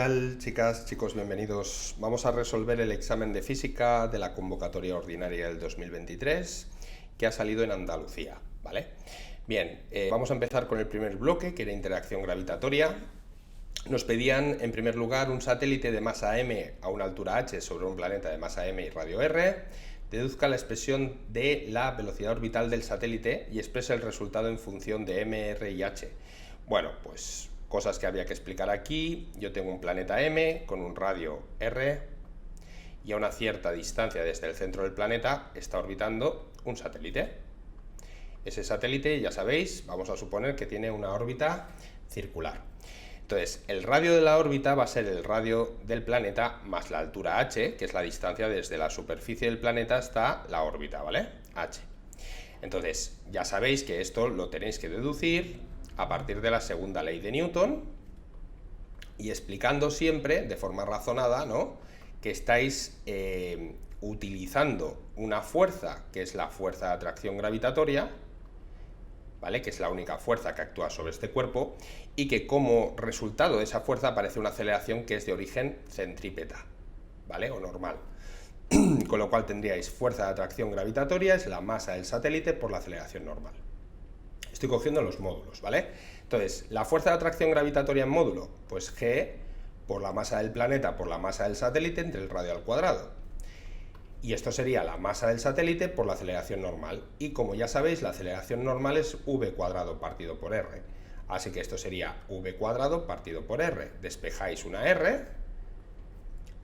tal, chicas, chicos? Bienvenidos. Vamos a resolver el examen de física de la convocatoria ordinaria del 2023 que ha salido en Andalucía, ¿vale? Bien, vamos a empezar con el primer bloque, que era interacción gravitatoria. Nos pedían, en primer lugar, un satélite de masa m a una altura h sobre un planeta de masa m y radio r. Deduzca la expresión de la velocidad orbital del satélite y expresa el resultado en función de m, r y h. Bueno, pues cosas que había que explicar aquí. Yo tengo un planeta M con un radio R y a una cierta distancia desde el centro del planeta está orbitando un satélite. Ese satélite, ya sabéis, vamos a suponer que tiene una órbita circular. Entonces, el radio de la órbita va a ser el radio del planeta más la altura h, que es la distancia desde la superficie del planeta hasta la órbita, ¿vale? H. Entonces, ya sabéis que esto lo tenéis que deducir a partir de la segunda ley de Newton y explicando siempre, de forma razonada, ¿no?, que estáis utilizando una fuerza, que es la fuerza de atracción gravitatoria, ¿vale?, que es la única fuerza que actúa sobre este cuerpo, y que como resultado de esa fuerza aparece una aceleración que es de origen centrípeta, ¿vale?, o normal. Con lo cual tendríais fuerza de atracción gravitatoria, es la masa del satélite por la aceleración normal. Estoy cogiendo los módulos, ¿vale? Entonces, la fuerza de atracción gravitatoria en módulo, pues G por la masa del planeta por la masa del satélite entre el radio al cuadrado. Y esto sería la masa del satélite por la aceleración normal. Y como ya sabéis, la aceleración normal es v cuadrado partido por r. Así que esto sería v cuadrado partido por r. Despejáis una r,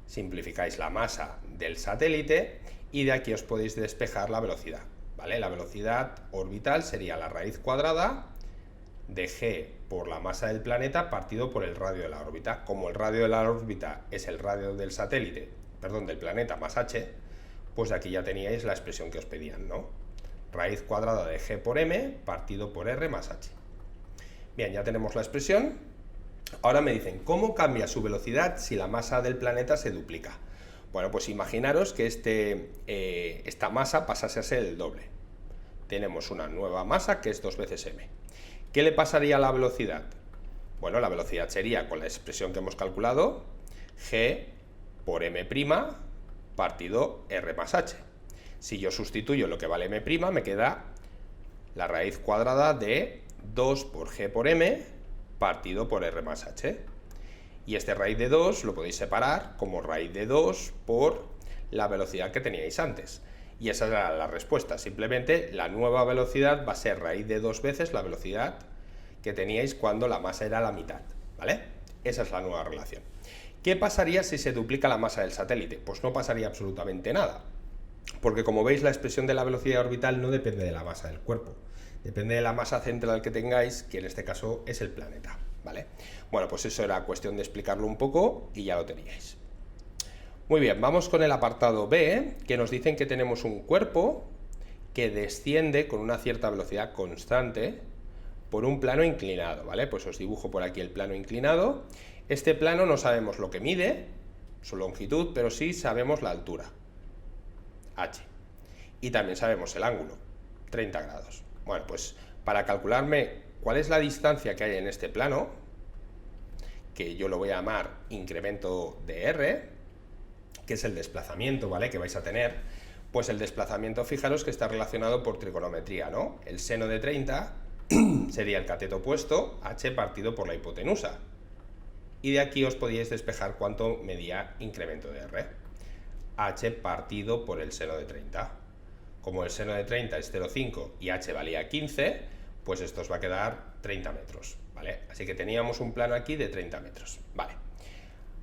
simplificáis la masa del satélite y de aquí os podéis despejar la velocidad. ¿Vale? La velocidad orbital sería la raíz cuadrada de g por la masa del planeta partido por el radio de la órbita. Como el radio de la órbita es el radio del satélite, perdón, del planeta más h, pues de aquí ya teníais la expresión que os pedían, ¿no? Raíz cuadrada de g por m partido por r más h. Bien, ya tenemos la expresión. Ahora me dicen, ¿cómo cambia su velocidad si la masa del planeta se duplica? Bueno, pues imaginaros que esta masa pasase a ser el doble. Tenemos una nueva masa que es 2 veces m. ¿Qué le pasaría a la velocidad? Bueno, la velocidad sería, con la expresión que hemos calculado, g por m' partido r más h. Si yo sustituyo lo que vale m', me queda la raíz cuadrada de 2 por g por m partido por r más h. Y este raíz de 2 lo podéis separar como raíz de 2 por la velocidad que teníais antes. Y esa era la respuesta. Simplemente la nueva velocidad va a ser raíz de 2 veces la velocidad que teníais cuando la masa era la mitad, ¿vale? Esa es la nueva relación. ¿Qué pasaría si se duplica la masa del satélite? Pues no pasaría absolutamente nada. Porque como veis, la expresión de la velocidad orbital no depende de la masa del cuerpo. Depende de la masa central que tengáis, que en este caso es el planeta, ¿vale? Bueno, pues eso era cuestión de explicarlo un poco y ya lo teníais. Muy bien, vamos con el apartado B, que nos dicen que tenemos un cuerpo que desciende con una cierta velocidad constante por un plano inclinado, ¿vale? Pues os dibujo por aquí el plano inclinado. Este plano no sabemos lo que mide, su longitud, pero sí sabemos la altura, h. Y también sabemos el ángulo, 30 grados. Bueno, pues para calcularme cuál es la distancia que hay en este plano, que yo lo voy a llamar incremento de r, que es el desplazamiento, ¿vale?, que vais a tener, pues el desplazamiento, fijaros que está relacionado por trigonometría, ¿no? El seno de 30 sería el cateto opuesto, h partido por la hipotenusa. Y de aquí os podíais despejar cuánto medía incremento de r. h partido por el seno de 30. Como el seno de 30 es 0,5 y h valía 15, pues esto os va a quedar 30 metros, ¿vale? Así que teníamos un plano aquí de 30 metros, ¿vale?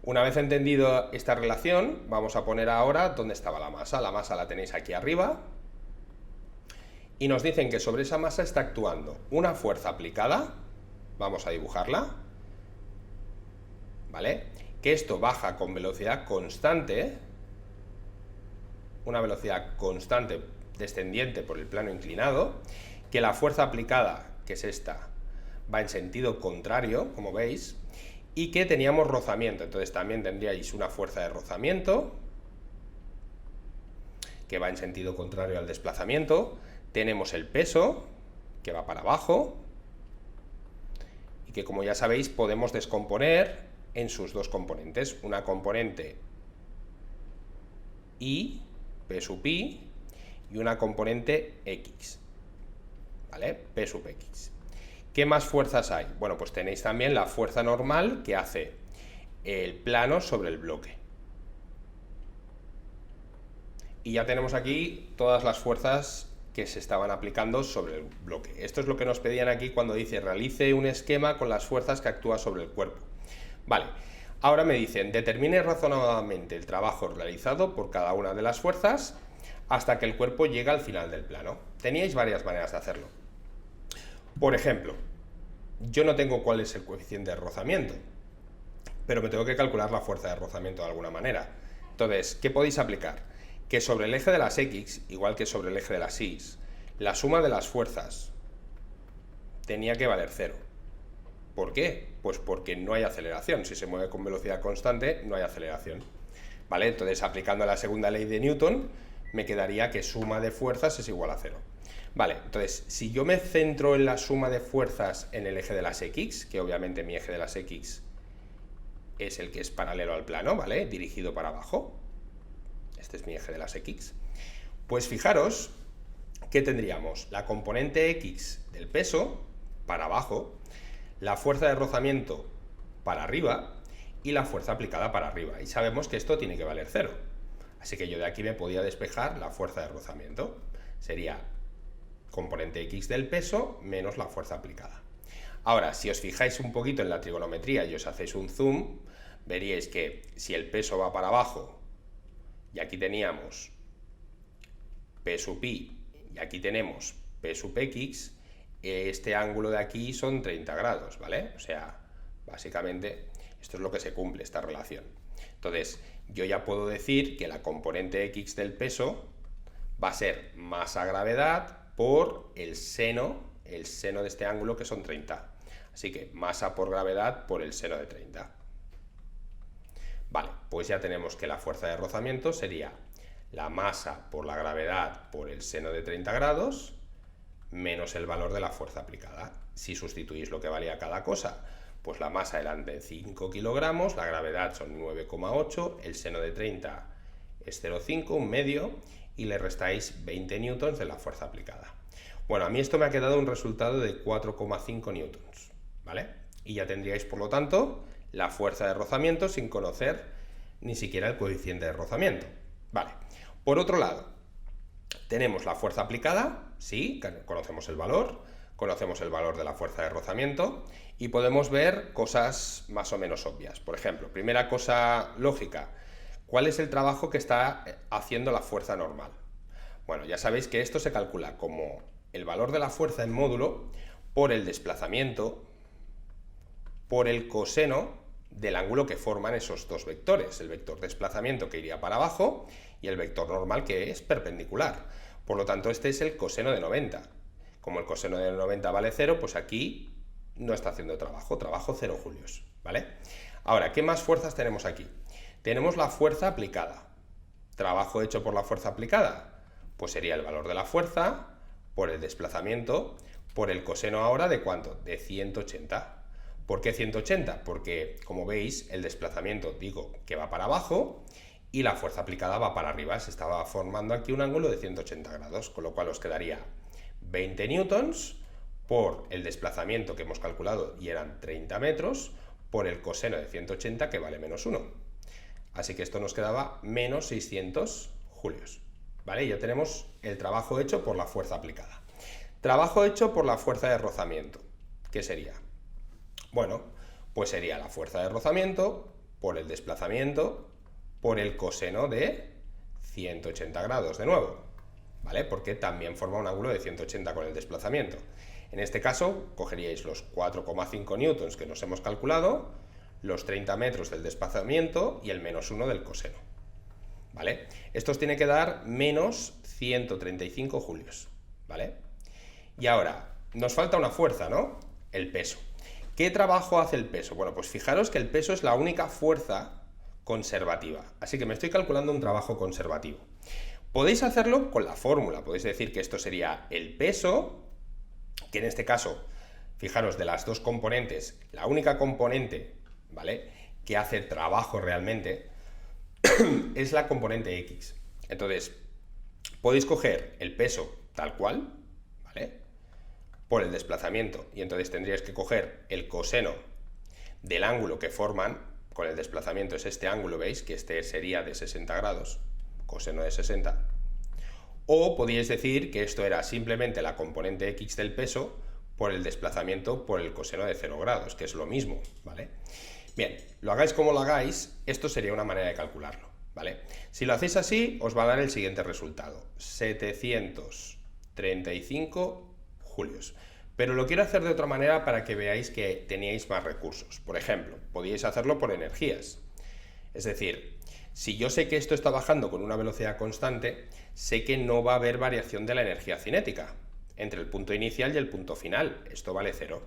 Una vez entendido esta relación, vamos a poner ahora dónde estaba la masa. La masa la tenéis aquí arriba. Y nos dicen que sobre esa masa está actuando una fuerza aplicada. Vamos a dibujarla, ¿vale? Que esto baja con velocidad constante. Una velocidad constante descendiente por el plano inclinado. Que la fuerza aplicada, que es esta, va en sentido contrario, como veis. Y que teníamos rozamiento, entonces también tendríais una fuerza de rozamiento que va en sentido contrario al desplazamiento. Tenemos el peso, que va para abajo, y que, como ya sabéis, podemos descomponer en sus dos componentes, una componente Y, P sub I, y una componente X, ¿vale? P sub X. ¿Qué más fuerzas hay? Bueno, pues tenéis también la fuerza normal que hace el plano sobre el bloque. Y ya tenemos aquí todas las fuerzas que se estaban aplicando sobre el bloque. Esto es lo que nos pedían aquí cuando dice realice un esquema con las fuerzas que actúan sobre el cuerpo. Vale, ahora me dicen determine razonadamente el trabajo realizado por cada una de las fuerzas hasta que el cuerpo llega al final del plano. Teníais varias maneras de hacerlo. Por ejemplo, yo no tengo cuál es el coeficiente de rozamiento, pero me tengo que calcular la fuerza de rozamiento de alguna manera. Entonces, ¿qué podéis aplicar? Que sobre el eje de las X, igual que sobre el eje de las Y, la suma de las fuerzas tenía que valer 0. ¿Por qué? Pues porque no hay aceleración. Si se mueve con velocidad constante, no hay aceleración. ¿Vale? Entonces, aplicando la segunda ley de Newton, me quedaría que suma de fuerzas es igual a 0. Vale, entonces, si yo me centro en la suma de fuerzas en el eje de las X, que obviamente mi eje de las X es el que es paralelo al plano, ¿vale? Dirigido para abajo. Este es mi eje de las X. Pues fijaros que tendríamos la componente X del peso para abajo, la fuerza de rozamiento para arriba y la fuerza aplicada para arriba. Y sabemos que esto tiene que valer 0. Así que yo de aquí me podía despejar la fuerza de rozamiento. Sería componente X del peso menos la fuerza aplicada. Ahora, si os fijáis un poquito en la trigonometría y os hacéis un zoom, veríais que si el peso va para abajo y aquí teníamos P sub I y aquí tenemos P sub X, este ángulo de aquí son 30 grados, ¿vale? O sea, básicamente esto es lo que se cumple, esta relación. Entonces, yo ya puedo decir que la componente X del peso va a ser masa-gravedad por el seno de este ángulo que son 30. Así que masa por gravedad por el seno de 30. Vale, pues ya tenemos que la fuerza de rozamiento sería la masa por la gravedad por el seno de 30 grados menos el valor de la fuerza aplicada. Si sustituís lo que valía cada cosa, pues la masa eran de 5 kilogramos, la gravedad son 9,8, el seno de 30 es 0,5, un medio, y le restáis 20 newtons de la fuerza aplicada. Bueno, a mí esto me ha quedado un resultado de 4,5 newtons, ¿vale? Y ya tendríais, por lo tanto, la fuerza de rozamiento sin conocer ni siquiera el coeficiente de rozamiento. Vale. Por otro lado, tenemos la fuerza aplicada, sí, conocemos el valor de la fuerza de rozamiento y podemos ver cosas más o menos obvias. Por ejemplo, primera cosa lógica, ¿cuál es el trabajo que está haciendo la fuerza normal? Bueno, ya sabéis que esto se calcula como el valor de la fuerza en módulo por el desplazamiento por el coseno del ángulo que forman esos dos vectores, el vector desplazamiento que iría para abajo y el vector normal que es perpendicular. Por lo tanto, este es el coseno de 90. Como el coseno de 90 vale 0, pues aquí no está haciendo trabajo 0 julios, ¿vale? Ahora, ¿qué más fuerzas tenemos aquí? Tenemos la fuerza aplicada. ¿Trabajo hecho por la fuerza aplicada? Pues sería el valor de la fuerza por el desplazamiento por el coseno ahora de ¿cuánto? De 180. ¿Por qué 180? Porque, como veis, el desplazamiento, digo, que va para abajo y la fuerza aplicada va para arriba. Se estaba formando aquí un ángulo de 180 grados, con lo cual os quedaría 20 newtons por el desplazamiento que hemos calculado y eran 30 metros por el coseno de 180 que vale menos 1. Así que esto nos quedaba menos 600 julios. ¿Vale? Ya tenemos el trabajo hecho por la fuerza aplicada. Trabajo hecho por la fuerza de rozamiento. ¿Qué sería? Bueno, pues sería la fuerza de rozamiento por el desplazamiento por el coseno de 180 grados de nuevo, ¿vale? Porque también forma un ángulo de 180 con el desplazamiento. En este caso, cogeríais los 4,5 newtons que nos hemos calculado, los 30 metros del desplazamiento y el menos 1 del coseno, ¿vale? Esto os tiene que dar menos 135 julios, ¿vale? Y ahora, nos falta una fuerza, ¿no? El peso. ¿Qué trabajo hace el peso? Bueno, pues fijaros que el peso es la única fuerza conservativa. Así que me estoy calculando un trabajo conservativo. Podéis hacerlo con la fórmula. Podéis decir que esto sería el peso, que en este caso, fijaros, de las dos componentes, la única componente, ¿vale?, que hace trabajo realmente, es la componente X. Entonces, podéis coger el peso tal cual, ¿vale? Por el desplazamiento, y entonces tendríais que coger el coseno del ángulo que forman con el desplazamiento, es este ángulo, ¿veis? Que este sería de 60 grados, coseno de 60. O podíais decir que esto era simplemente la componente X del peso por el desplazamiento por el coseno de 0 grados, que es lo mismo, ¿vale? Bien, lo hagáis como lo hagáis, esto sería una manera de calcularlo, ¿vale? Si lo hacéis así, os va a dar el siguiente resultado, 735 julios. Pero lo quiero hacer de otra manera para que veáis que teníais más recursos. Por ejemplo, podíais hacerlo por energías. Es decir, si yo sé que esto está bajando con una velocidad constante, sé que no va a haber variación de la energía cinética entre el punto inicial y el punto final. Esto vale 0.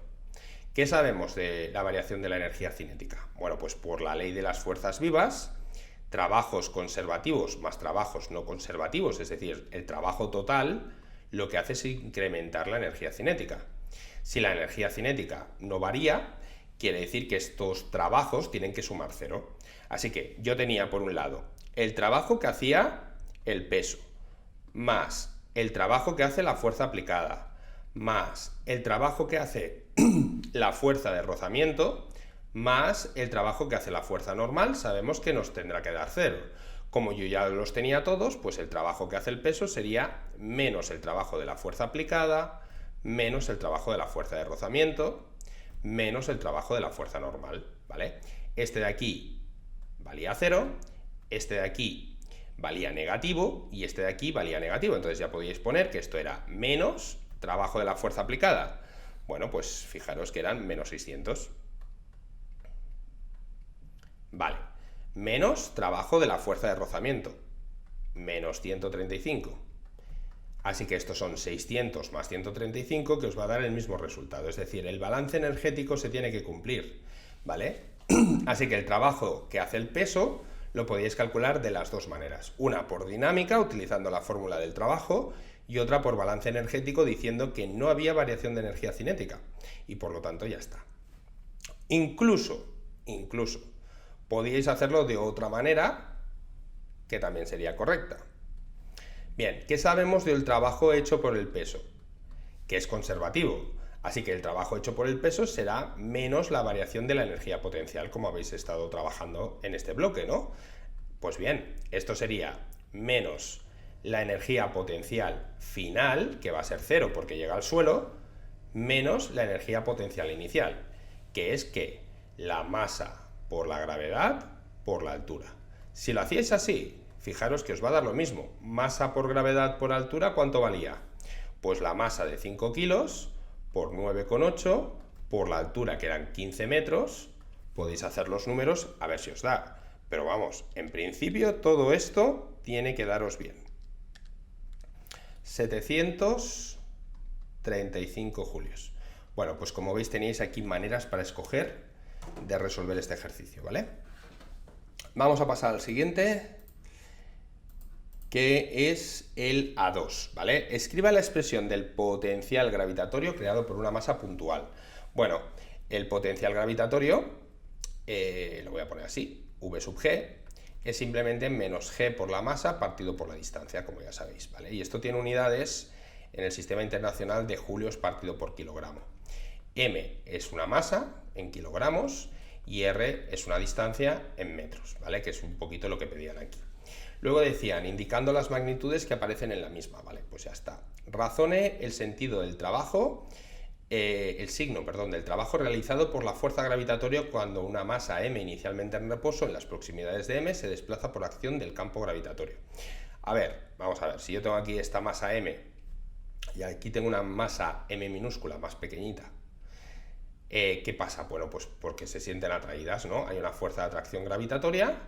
¿Qué sabemos de la variación de la energía cinética? Bueno, pues por la ley de las fuerzas vivas, trabajos conservativos más trabajos no conservativos, es decir, el trabajo total, lo que hace es incrementar la energía cinética. Si la energía cinética no varía, quiere decir que estos trabajos tienen que sumar 0. Así que yo tenía por un lado el trabajo que hacía el peso, más el trabajo que hace la fuerza aplicada, más el trabajo que hace la fuerza de rozamiento, más el trabajo que hace la fuerza normal, sabemos que nos tendrá que dar 0. Como yo ya los tenía todos, pues el trabajo que hace el peso sería menos el trabajo de la fuerza aplicada, menos el trabajo de la fuerza de rozamiento, menos el trabajo de la fuerza normal, ¿vale? Este de aquí valía 0, este de aquí valía negativo y este de aquí valía negativo. Entonces ya podíais poner que esto era menos trabajo de la fuerza aplicada. Bueno, pues fijaros que eran menos 600. Vale. Menos trabajo de la fuerza de rozamiento. Menos 135. Así que estos son 600 más 135 que os va a dar el mismo resultado. Es decir, el balance energético se tiene que cumplir, ¿vale? Así que el trabajo que hace el peso lo podéis calcular de las dos maneras. Una por dinámica, utilizando la fórmula del trabajo, y otra por balance energético, diciendo que no había variación de energía cinética. Y por lo tanto ya está. Incluso, podíais hacerlo de otra manera, que también sería correcta. Bien, ¿qué sabemos del trabajo hecho por el peso? Que es conservativo. Así que el trabajo hecho por el peso será menos la variación de la energía potencial, como habéis estado trabajando en este bloque, ¿no? Pues bien, esto sería menos la energía potencial final, que va a ser 0 porque llega al suelo, menos la energía potencial inicial, que es que la masa por la gravedad por la altura. Si lo hacíais así, fijaros que os va a dar lo mismo. Masa por gravedad por altura, ¿cuánto valía? Pues la masa de 5 kilos por 9,8 por la altura, que eran 15 metros. Podéis hacer los números a ver si os da. Pero vamos, en principio todo esto tiene que daros bien. 735 julios. Bueno, pues como veis tenéis aquí maneras para escoger de resolver este ejercicio, ¿vale? Vamos a pasar al siguiente, que es el A2, ¿vale? Escriba la expresión del potencial gravitatorio creado por una masa puntual. Bueno, el potencial gravitatorio, lo voy a poner así, V sub G, es simplemente menos G por la masa partido por la distancia, como ya sabéis, ¿vale? Y esto tiene unidades en el Sistema Internacional de julios partido por kilogramo. M es una masa en kilogramos y R es una distancia en metros, ¿vale? Que es un poquito lo que pedían aquí. Luego decían, indicando las magnitudes que aparecen en la misma, ¿vale? Pues ya está. Razone el sentido del trabajo, el signo, perdón, del trabajo realizado por la fuerza gravitatoria cuando una masa M inicialmente en reposo en las proximidades de M se desplaza por acción del campo gravitatorio. A ver, vamos a ver, si yo tengo aquí esta masa M y aquí tengo una masa M minúscula más pequeñita, ¿qué pasa? Bueno, pues porque se sienten atraídas, ¿no? Hay una fuerza de atracción gravitatoria,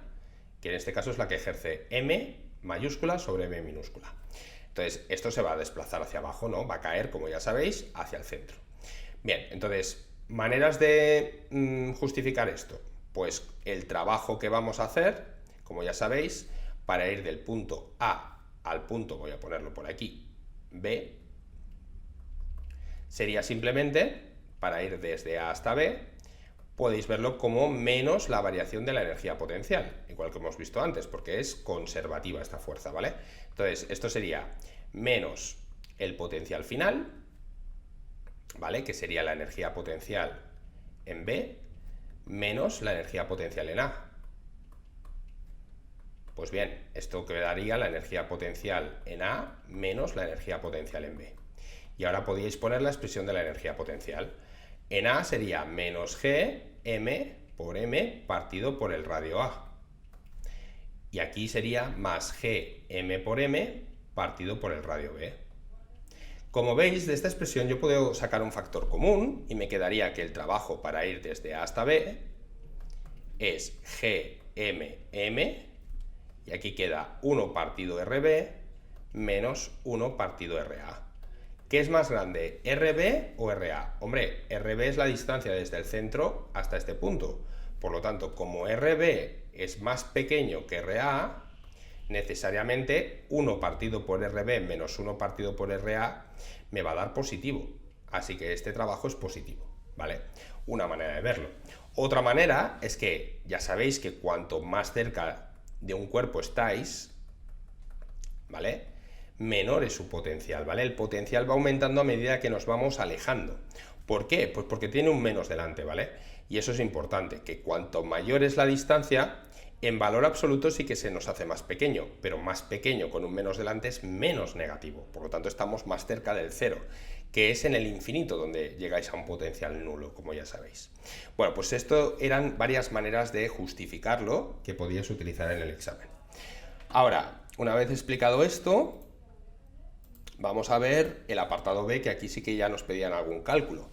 que en este caso es la que ejerce M mayúscula sobre M minúscula. Entonces, esto se va a desplazar hacia abajo, ¿no? Va a caer, como ya sabéis, hacia el centro. Bien, entonces, maneras de justificar esto. Pues el trabajo que vamos a hacer, como ya sabéis, para ir del punto A al punto, voy a ponerlo por aquí, B, sería simplemente, para ir desde A hasta B, podéis verlo como menos la variación de la energía potencial, igual que hemos visto antes, porque es conservativa esta fuerza, ¿vale? Entonces, esto sería menos el potencial final, ¿vale? Que sería la energía potencial en B, menos la energía potencial en A. Pues bien, esto quedaría la energía potencial en A menos la energía potencial en B. Y ahora podríais poner la expresión de la energía potencial. En A sería menos G m por m partido por el radio A. Y aquí sería más G m por m partido por el radio B. Como veis, de esta expresión yo puedo sacar un factor común y me quedaría que el trabajo para ir desde A hasta B es G m m, y aquí queda 1 partido RB menos 1 partido RA. ¿Qué es más grande, RB o RA? Hombre, RB es la distancia desde el centro hasta este punto. Por lo tanto, como RB es más pequeño que RA, necesariamente 1 partido por RB menos 1 partido por RA me va a dar positivo. Así que este trabajo es positivo, ¿vale? Una manera de verlo. Otra manera es que ya sabéis que cuanto más cerca de un cuerpo estáis, ¿vale?, menor es su potencial, ¿vale? El potencial va aumentando a medida que nos vamos alejando. ¿Por qué? Pues porque tiene un menos delante, ¿vale? Y eso es importante, que cuanto mayor es la distancia, en valor absoluto sí que se nos hace más pequeño, pero más pequeño con un menos delante es menos negativo. Por lo tanto, estamos más cerca del cero, que es en el infinito donde llegáis a un potencial nulo, como ya sabéis. Bueno, pues esto eran varias maneras de justificarlo que podíais utilizar en el examen. Ahora, una vez explicado esto, vamos a ver el apartado B, que aquí sí que ya nos pedían algún cálculo.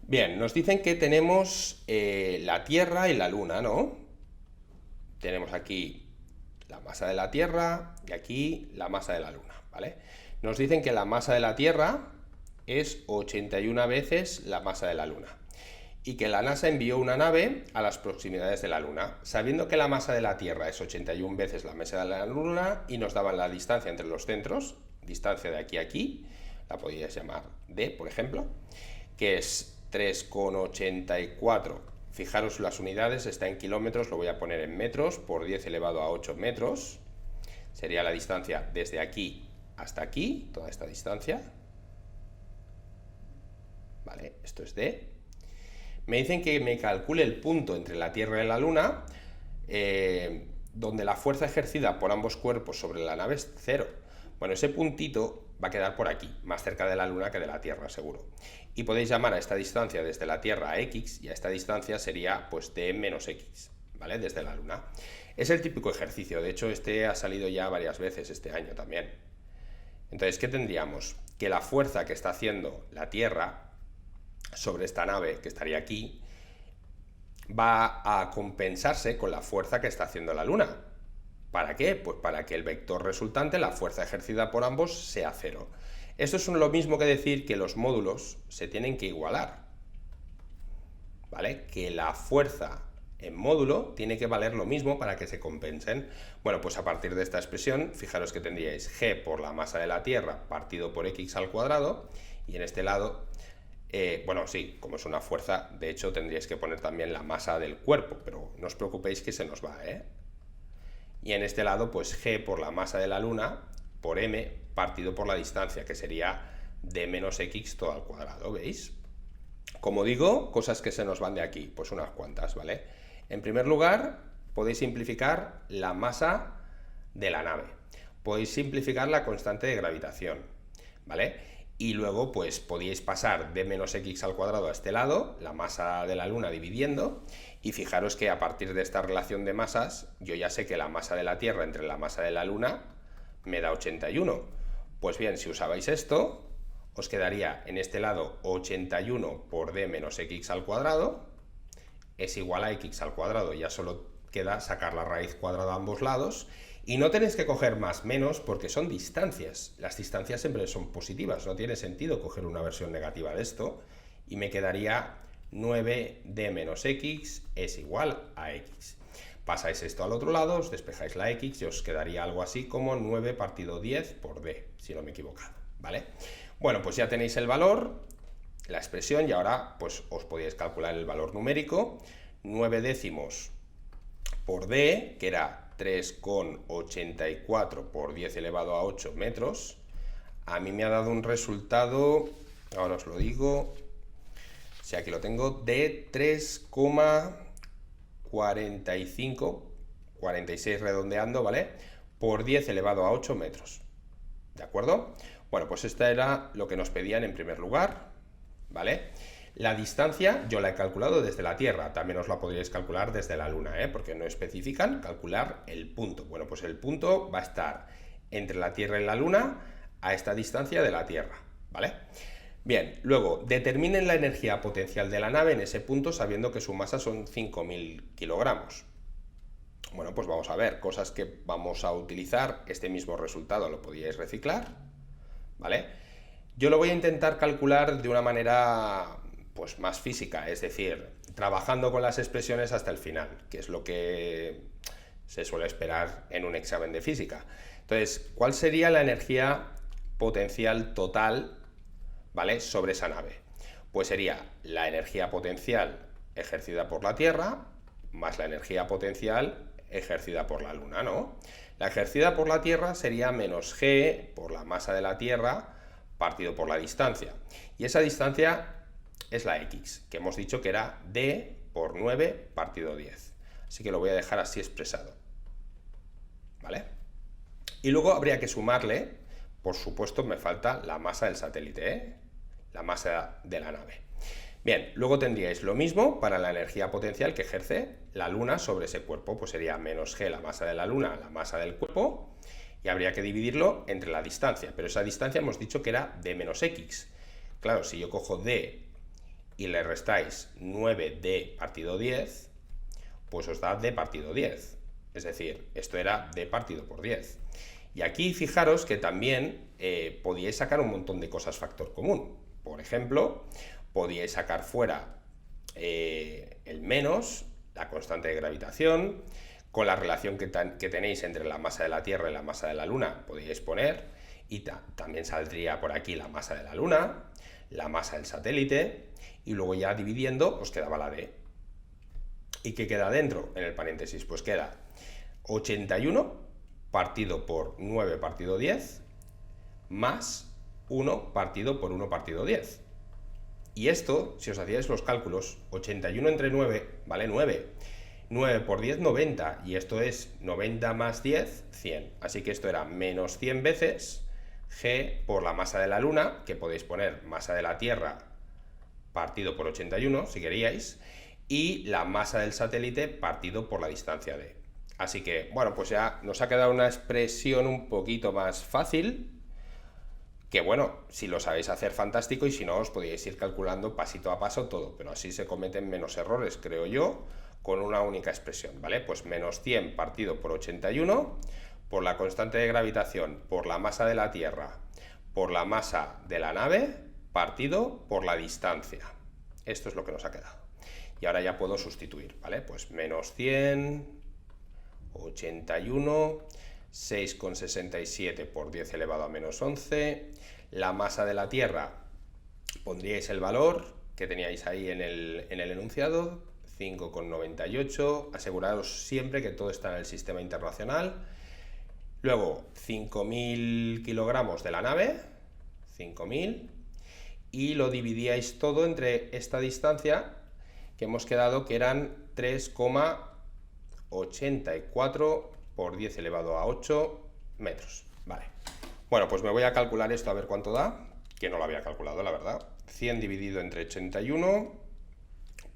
Bien, nos dicen que tenemos la Tierra y la Luna, ¿no? Tenemos aquí la masa de la Tierra y aquí la masa de la Luna, ¿vale? Nos dicen que la masa de la Tierra es 81 veces la masa de la Luna y que la NASA envió una nave a las proximidades de la Luna, sabiendo que la masa de la Tierra es 81 veces la masa de la Luna y nos daban la distancia entre los centros, distancia de aquí a aquí, la podríais llamar D, por ejemplo, que es 3,84. Fijaros las unidades, está en kilómetros, lo voy a poner en metros, por 10 elevado a 8 metros. Sería la distancia desde aquí hasta aquí, toda esta distancia. Vale, esto es D. Me dicen que me calcule el punto entre la Tierra y la Luna, donde la fuerza ejercida por ambos cuerpos sobre la nave es 0. Bueno, ese puntito va a quedar por aquí, más cerca de la Luna que de la Tierra, seguro. Y podéis llamar a esta distancia desde la Tierra a X, y a esta distancia sería pues D menos X, ¿vale? Desde la Luna. Es el típico ejercicio, de hecho este ha salido ya varias veces este año también. Entonces, ¿qué tendríamos? Que la fuerza que está haciendo la Tierra sobre esta nave, que estaría aquí, va a compensarse con la fuerza que está haciendo la Luna. ¿Para qué? Pues para que el vector resultante, la fuerza ejercida por ambos, sea 0. Esto es lo mismo que decir que los módulos se tienen que igualar, ¿vale? Que la fuerza en módulo tiene que valer lo mismo para que se compensen. Bueno, pues a partir de esta expresión, fijaros que tendríais G por la masa de la Tierra partido por X al cuadrado, y en este lado, bueno, sí, como es una fuerza, de hecho tendríais que poner también la masa del cuerpo, pero no os preocupéis que se nos va, ¿eh? Y en este lado, pues G por la masa de la Luna por M partido por la distancia, que sería D menos X todo al cuadrado, ¿veis? Como digo, cosas que se nos van de aquí, pues unas cuantas, ¿vale? En primer lugar, podéis simplificar la masa de la nave. Podéis simplificar la constante de gravitación, ¿vale? Y luego, pues, podíais pasar D menos X al cuadrado a este lado, la masa de la Luna dividiendo, y fijaros que a partir de esta relación de masas, yo ya sé que la masa de la Tierra entre la masa de la Luna me da 81. Pues bien, si usabais esto, os quedaría en este lado 81 por D menos X al cuadrado, es igual a X al cuadrado, ya solo queda sacar la raíz cuadrada a ambos lados, y no tenéis que coger más menos porque son distancias. Las distancias siempre son positivas, no tiene sentido coger una versión negativa de esto, y me quedaría 9D menos X es igual a X. Pasáis esto al otro lado, os despejáis la X y os quedaría algo así como 9 partido 10 por D, si no me he equivocado, ¿vale? Bueno, pues ya tenéis el valor, la expresión y ahora pues os podíais calcular el valor numérico. 9 décimos por D, que era 3,84 por 10 elevado a 8 metros, a mí me ha dado un resultado, ahora os lo digo, si aquí lo tengo, de 3,45, 46 redondeando, ¿vale? Por 10 elevado a 8 metros, ¿de acuerdo? Bueno, pues esta era lo que nos pedían en primer lugar, ¿vale? La distancia yo la he calculado desde la Tierra, también os la podríais calcular desde la Luna, ¿eh? Porque no especifican calcular el punto. Bueno, pues el punto va a estar entre la Tierra y la Luna a esta distancia de la Tierra, ¿vale? Bien, luego, determinen la energía potencial de la nave en ese punto sabiendo que su masa son 5.000 kilogramos. Bueno, pues vamos a ver, cosas que vamos a utilizar, este mismo resultado lo podíais reciclar, ¿vale? Yo lo voy a intentar calcular de una manera pues más física, es decir, trabajando con las expresiones hasta el final, que es lo que se suele esperar en un examen de física. Entonces, ¿cuál sería la energía potencial total, ¿vale?, sobre esa nave? Pues sería la energía potencial ejercida por la Tierra más la energía potencial ejercida por la Luna, ¿no? La ejercida por la Tierra sería menos g por la masa de la Tierra partido por la distancia. Y esa distancia es la x, que hemos dicho que era d por 9 partido 10. Así que lo voy a dejar así expresado, ¿vale? Y luego habría que sumarle, por supuesto, me falta la masa del satélite, ¿eh? La masa de la nave. Bien, luego tendríais lo mismo para la energía potencial que ejerce la Luna sobre ese cuerpo, pues sería menos g la masa de la Luna, la masa del cuerpo, y habría que dividirlo entre la distancia, pero esa distancia hemos dicho que era d menos x. Claro, si yo cojo d y le restáis 9d partido 10, pues os da d partido 10. Es decir, esto era d partido por 10. Y aquí fijaros que también podíais sacar un montón de cosas factor común. Por ejemplo, podíais sacar fuera el menos, la constante de gravitación, con la relación que tenéis entre la masa de la Tierra y la masa de la Luna, podíais poner, y también saldría por aquí la masa de la Luna, la masa del satélite, y luego ya dividiendo os quedaba la D. ¿Y qué queda dentro en el paréntesis? Pues queda 81 partido por 9 partido 10 más 1 partido por 1 partido 10. Y esto, si os hacíais los cálculos, 81 entre 9 vale 9. 9 por 10, 90. Y esto es 90 más 10, 100. Así que esto era menos 100 veces g por la masa de la Luna, que podéis poner masa de la Tierra partido por 81, si queríais, y la masa del satélite partido por la distancia d. Así que, bueno, pues ya nos ha quedado una expresión un poquito más fácil, que bueno, si lo sabéis hacer, fantástico, y si no, os podíais ir calculando pasito a paso todo, pero así se cometen menos errores, creo yo, con una única expresión, ¿vale? Pues menos 100 partido por 81, por la constante de gravitación, por la masa de la Tierra, por la masa de la nave, partido por la distancia. Esto es lo que nos ha quedado. Y ahora ya puedo sustituir, ¿vale? Pues menos 100, 81, 6,67 por 10 elevado a menos 11. La masa de la Tierra, pondríais el valor que teníais ahí en el enunciado, 5,98. Aseguraros siempre que todo está en el sistema internacional. Luego, 5.000 kilogramos de la nave, 5.000, y lo dividíais todo entre esta distancia que hemos quedado que eran 3,84 por 10 elevado a 8 metros. Vale. Bueno, pues me voy a calcular esto a ver cuánto da, que no lo había calculado, la verdad. 100 dividido entre 81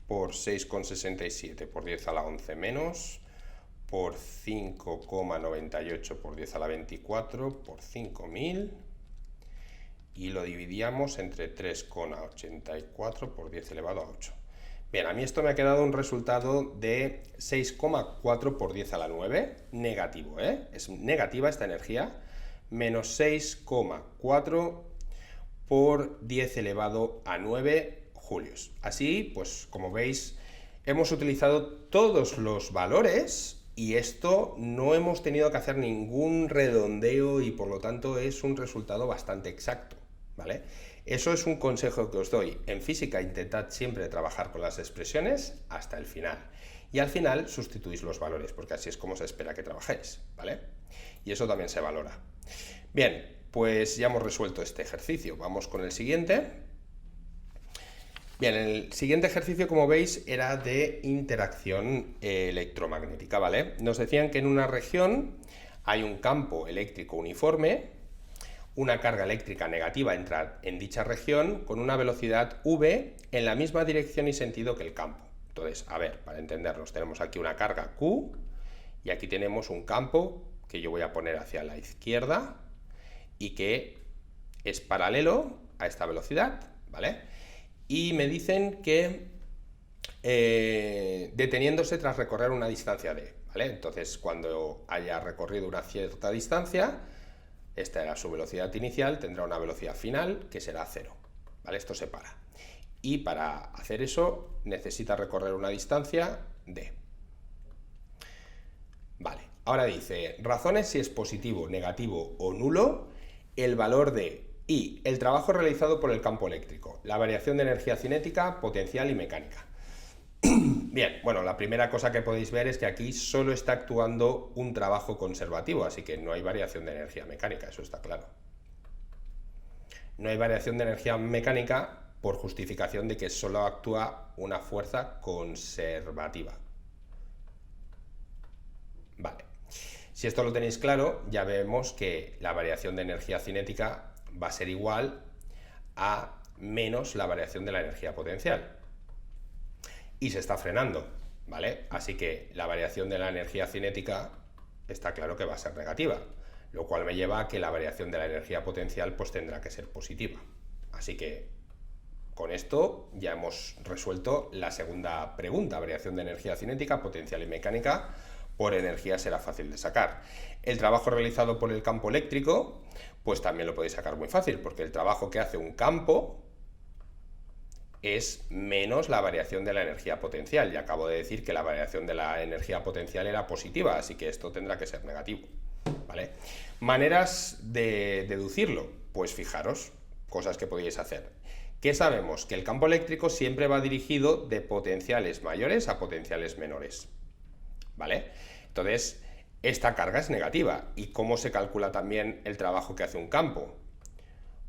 por 6,67 por 10 a la 11 menos, por 5,98 por 10 a la 24 por 5.000, y lo dividíamos entre 3,84 por 10 elevado a 8. Bien, a mí esto me ha quedado un resultado de 6,4 por 10 a la 9, negativo, ¿eh? Es negativa esta energía, menos 6,4 por 10 elevado a 9 julios. Así, pues como veis, hemos utilizado todos los valores y esto no hemos tenido que hacer ningún redondeo y por lo tanto es un resultado bastante exacto, ¿vale? Eso es un consejo que os doy. En física intentad siempre trabajar con las expresiones hasta el final. Y al final sustituís los valores, porque así es como se espera que trabajéis, ¿vale? Y eso también se valora. Bien, pues ya hemos resuelto este ejercicio. Vamos con el siguiente. Bien, el siguiente ejercicio, como veis, era de interacción electromagnética, ¿vale? Nos decían que en una región hay un campo eléctrico uniforme, una carga eléctrica negativa entra en dicha región con una velocidad v en la misma dirección y sentido que el campo. Entonces, a ver, para entendernos, tenemos aquí una carga Q y aquí tenemos un campo que yo voy a poner hacia la izquierda y que es paralelo a esta velocidad, ¿vale? Y me dicen que deteniéndose tras recorrer una distancia d, ¿vale? Entonces, cuando haya recorrido una cierta distancia, esta era su velocidad inicial, tendrá una velocidad final que será 0, ¿vale? Esto se para. Y para hacer eso necesita recorrer una distancia d. Vale, ahora dice, razones si es positivo, negativo o nulo el valor de I, el trabajo realizado por el campo eléctrico, la variación de energía cinética, potencial y mecánica. Bien, bueno, la primera cosa que podéis ver es que aquí solo está actuando un trabajo conservativo, así que no hay variación de energía mecánica, eso está claro. No hay variación de energía mecánica por justificación de que solo actúa una fuerza conservativa. Vale. Si esto lo tenéis claro, ya vemos que la variación de energía cinética va a ser igual a menos la variación de la energía potencial. Y se está frenando, ¿vale? Así que la variación de la energía cinética está claro que va a ser negativa, lo cual me lleva a que la variación de la energía potencial pues tendrá que ser positiva. Así que con esto ya hemos resuelto la segunda pregunta, variación de energía cinética, potencial y mecánica. Por energía será fácil de sacar. El trabajo realizado por el campo eléctrico, pues también lo podéis sacar muy fácil, porque el trabajo que hace un campo es menos la variación de la energía potencial. Y acabo de decir que la variación de la energía potencial era positiva, así que esto tendrá que ser negativo, ¿vale? Maneras de deducirlo, pues fijaros, cosas que podéis hacer. ¿Qué sabemos? Que el campo eléctrico siempre va dirigido de potenciales mayores a potenciales menores, ¿vale? Entonces, esta carga es negativa. ¿Y cómo se calcula también el trabajo que hace un campo?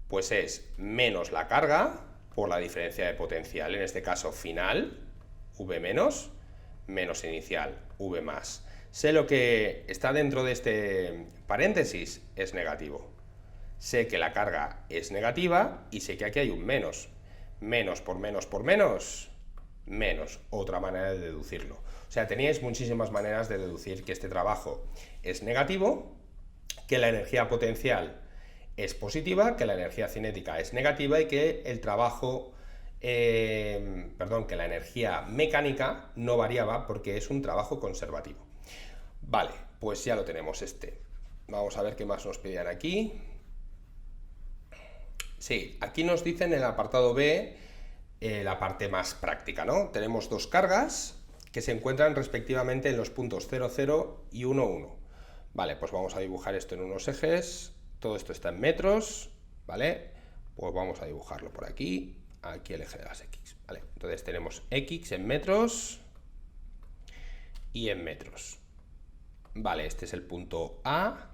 Pues es menos la carga por la diferencia de potencial, en este caso final, V menos inicial, V más. Sé lo que está dentro de este paréntesis es negativo. Sé que la carga es negativa y sé que aquí hay un menos. Menos por menos por menos, menos. Otra manera de deducirlo. O sea, teníais muchísimas maneras de deducir que este trabajo es negativo, que la energía potencial es positiva, que la energía cinética es negativa y que el trabajo, que la energía mecánica no variaba porque es un trabajo conservativo. Vale, pues ya lo tenemos este. Vamos a ver qué más nos pedían aquí. Sí, aquí nos dicen en el apartado B la parte más práctica, ¿no? Tenemos dos cargas que se encuentran respectivamente en los puntos 0, 0 y 1, 1. Vale, pues vamos a dibujar esto en unos ejes. Todo esto está en metros, ¿vale? Pues vamos a dibujarlo por aquí. Aquí el eje de las X, ¿vale? Entonces tenemos X en metros y en metros. Vale, este es el punto A,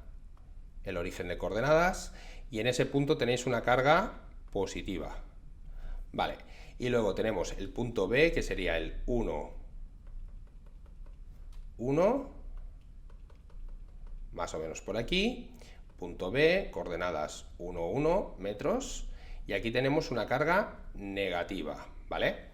el origen de coordenadas, y en ese punto tenéis una carga positiva. Vale, y luego tenemos el punto B, que sería el 1, 1, más o menos por aquí. Punto B, coordenadas 1, 1, metros, y aquí tenemos una carga negativa, ¿vale?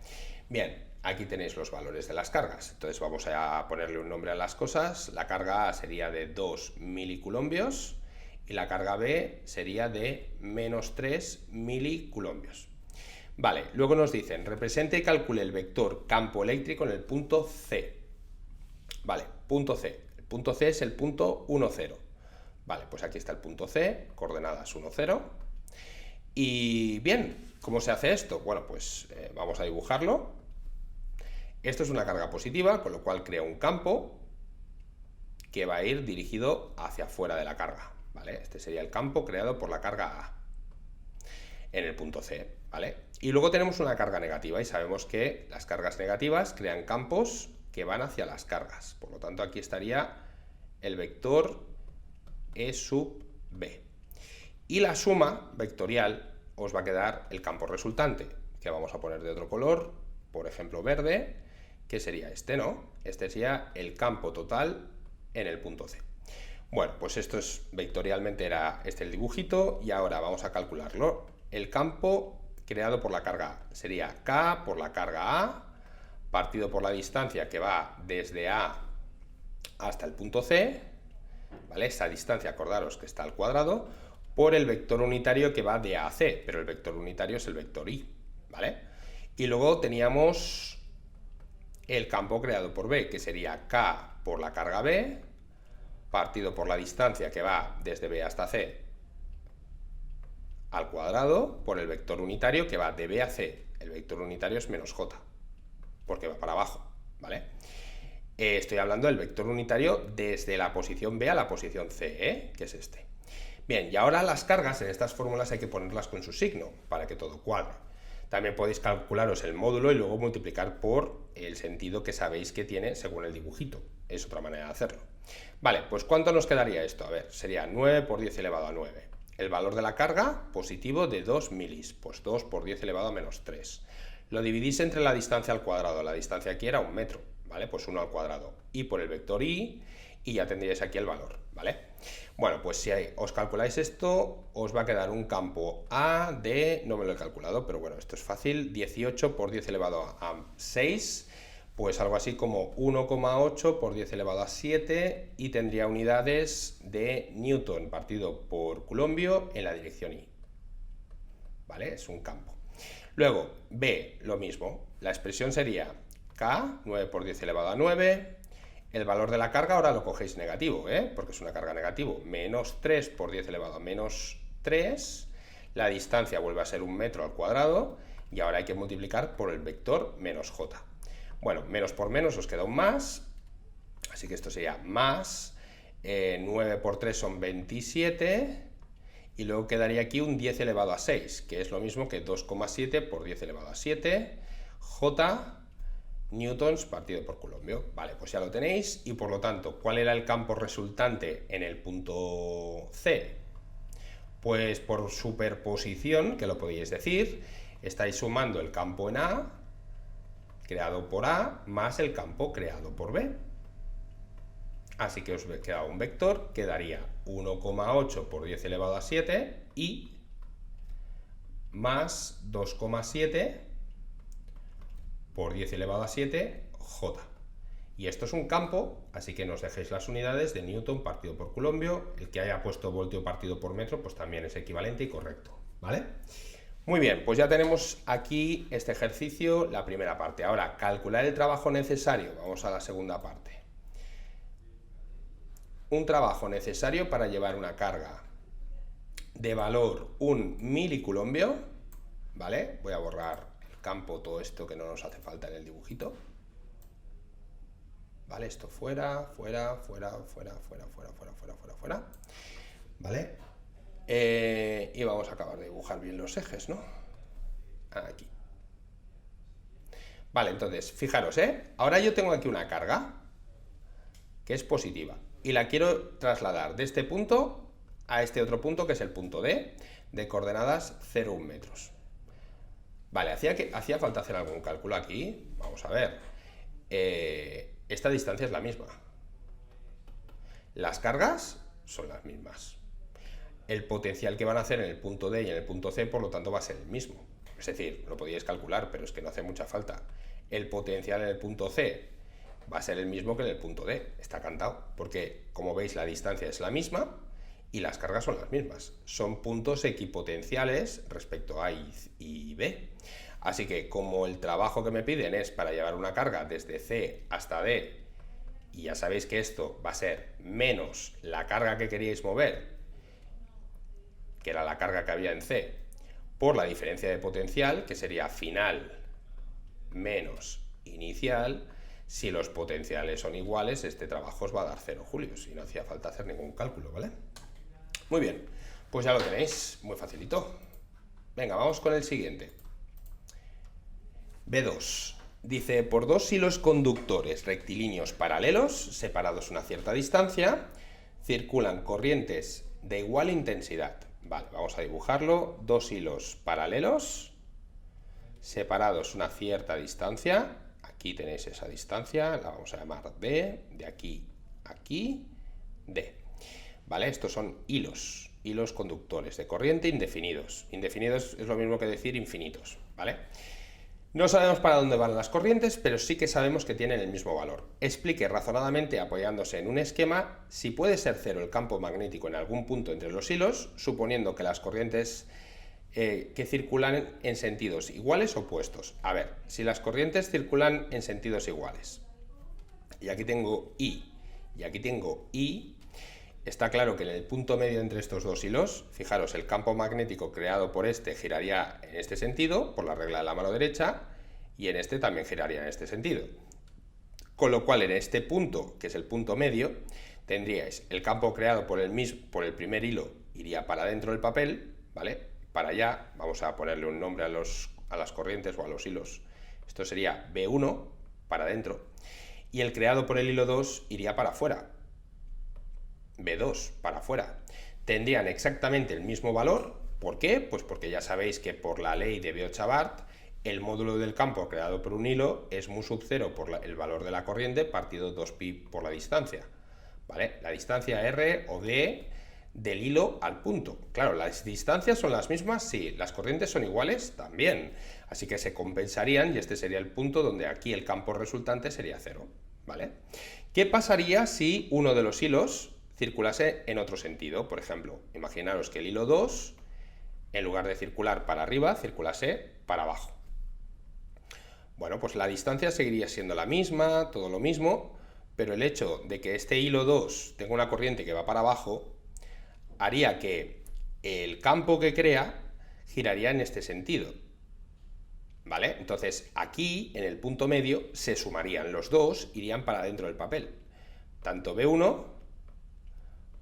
Bien, aquí tenéis los valores de las cargas, entonces vamos a ponerle un nombre a las cosas. La carga A sería de 2 milicoulombios y la carga B sería de menos 3 milicoulombios. Vale, luego nos dicen, represente y calcule el vector campo eléctrico en el punto C. Vale, punto C. El punto C es el punto 1, 0. Vale, pues aquí está el punto C, coordenadas 1, 0. Y bien, ¿cómo se hace esto? Bueno, pues vamos a dibujarlo. Esto es una carga positiva, con lo cual crea un campo que va a ir dirigido hacia afuera de la carga, ¿vale? Este sería el campo creado por la carga A. en el punto C, ¿vale? Y luego tenemos una carga negativa y sabemos que las cargas negativas crean campos que van hacia las cargas. Por lo tanto, aquí estaría el vector E sub B. Y la suma vectorial os va a quedar el campo resultante, que vamos a poner de otro color, por ejemplo verde, que sería este, ¿no? Este sería el campo total en el punto C. Bueno, pues esto es vectorialmente era este el dibujito y ahora vamos a calcularlo. El campo creado por la carga A sería K por la carga A partido por la distancia que va desde A hasta el punto C, ¿vale? Esa distancia, acordaros que está al cuadrado, por el vector unitario que va de A a C, pero el vector unitario es el vector I, ¿vale? Y luego teníamos el campo creado por B, que sería K por la carga B, partido por la distancia que va desde B hasta C al cuadrado, por el vector unitario que va de B a C. El vector unitario es menos J, porque va para abajo, ¿vale? Estoy hablando del vector unitario desde la posición B a la posición C, que es este. Bien, y ahora las cargas en estas fórmulas hay que ponerlas con su signo, para que todo cuadre. También podéis calcularos el módulo y luego multiplicar por el sentido que sabéis que tiene según el dibujito. Es otra manera de hacerlo. Vale, pues ¿cuánto nos quedaría esto? A ver, sería 9 por 10 elevado a 9. El valor de la carga, positivo de 2 milis, pues 2 por 10 elevado a menos 3. Lo dividís entre la distancia al cuadrado. La distancia aquí era 1 metro, ¿vale? Pues 1 al cuadrado. Y por el vector I, y ya tendríais aquí el valor, ¿vale? Bueno, pues si os calculáis esto, os va a quedar un campo A de, no me lo he calculado, pero bueno, esto es fácil, 18 por 10 elevado a 6, pues algo así como 1,8 por 10 elevado a 7 y tendría unidades de Newton partido por Coulombio en la dirección I, ¿vale? Es un campo. Luego, B, lo mismo, la expresión sería K, 9 por 10 elevado a 9, el valor de la carga ahora lo cogéis negativo, porque es una carga negativo, menos 3 por 10 elevado a menos 3, la distancia vuelve a ser 1 metro al cuadrado y ahora hay que multiplicar por el vector menos J. Bueno, menos por menos os queda un más, así que esto sería más, 9 por 3 son 27, y luego quedaría aquí un 10 elevado a 6, que es lo mismo que 2,7 por 10 elevado a 7, J newtons partido por Coulombio. Vale, pues ya lo tenéis, y por lo tanto, ¿cuál era el campo resultante en el punto C? Pues por superposición, que lo podéis decir, estáis sumando el campo en A, creado por A, más el campo creado por B. Así que os queda un vector que daría 1,8 por 10 elevado a 7 y más 2,7 por 10 elevado a 7 J. Y esto es un campo, así que nos dejéis las unidades de Newton partido por Coulombio. El que haya puesto voltio partido por metro, pues también es equivalente y correcto, ¿vale? Muy bien, pues ya tenemos aquí este ejercicio, la primera parte. Ahora, calcular el trabajo necesario. Vamos a la segunda parte. Un trabajo necesario para llevar una carga de valor 1 miliculombio, ¿vale? Voy a borrar el campo, todo esto que no nos hace falta en el dibujito. ¿Vale? Esto fuera, fuera, fuera, fuera, fuera, fuera, fuera, fuera, fuera, fuera. ¿Vale? Y vamos a acabar de dibujar bien los ejes, ¿no? Aquí. Vale, entonces, fijaros, ahora yo tengo aquí una carga que es positiva y la quiero trasladar de este punto a este otro punto, que es el punto D, de coordenadas 0,1 metros. Vale, hacía falta hacer algún cálculo aquí. Vamos a ver. Esta distancia es la misma. Las cargas son las mismas. El potencial que van a hacer en el punto D y en el punto C, por lo tanto, va a ser el mismo. Es decir, lo podíais calcular, pero es que no hace mucha falta. El potencial en el punto C va a ser el mismo que en el punto D. Está cantado, porque, como veis, la distancia es la misma y las cargas son las mismas. Son puntos equipotenciales respecto a A y B. Así que, como el trabajo que me piden es para llevar una carga desde C hasta D, y ya sabéis que esto va a ser menos la carga que queríais mover, que era la carga que había en C, por la diferencia de potencial, que sería final menos inicial. Si los potenciales son iguales, este trabajo os va a dar 0 julios, y no hacía falta hacer ningún cálculo, ¿vale? Muy bien, pues ya lo tenéis, muy facilito. Venga, vamos con el siguiente. B2. Dice, por dos hilos conductores rectilíneos paralelos, separados una cierta distancia, circulan corrientes de igual intensidad. Vale, vamos a dibujarlo. Dos hilos paralelos, separados una cierta distancia. Aquí tenéis esa distancia, la vamos a llamar D, de aquí a aquí, D. ¿Vale? Estos son hilos conductores de corriente indefinidos. Indefinidos es lo mismo que decir infinitos, ¿vale? No sabemos para dónde van las corrientes, pero sí que sabemos que tienen el mismo valor. Explique razonadamente, apoyándose en un esquema, si puede ser cero el campo magnético en algún punto entre los hilos, suponiendo que las corrientes que circulan en sentidos iguales o opuestos. A ver, si las corrientes circulan en sentidos iguales, y aquí tengo I, y aquí tengo I, está claro que en el punto medio entre estos dos hilos, fijaros, el campo magnético creado por este giraría en este sentido, por la regla de la mano derecha, y en este también giraría en este sentido. Con lo cual, en este punto, que es el punto medio, tendríais el campo creado por el primer hilo, iría para dentro del papel, ¿vale? Para allá, vamos a ponerle un nombre a las corrientes o a los hilos. Esto sería B1, para adentro. Y el creado por el hilo 2 iría para afuera. B2 para afuera. Tendrían exactamente el mismo valor. ¿Por qué? Pues porque ya sabéis que por la ley de Biot-Savart el módulo del campo creado por un hilo es mu sub 0 por el valor de la corriente partido 2pi por la distancia, ¿vale? La distancia R o D del hilo al punto. Claro, las distancias son las mismas, sí. Las corrientes son iguales, también. Así que se compensarían y este sería el punto donde aquí el campo resultante sería 0, ¿vale? ¿Qué pasaría si uno de los hilos circulase en otro sentido? Por ejemplo, imaginaros que el hilo 2, en lugar de circular para arriba, circulase para abajo. Bueno, pues la distancia seguiría siendo la misma, todo lo mismo, pero el hecho de que este hilo 2 tenga una corriente que va para abajo haría que el campo que crea giraría en este sentido, ¿vale? Entonces aquí, en el punto medio, se sumarían los dos, irían para dentro del papel, tanto B1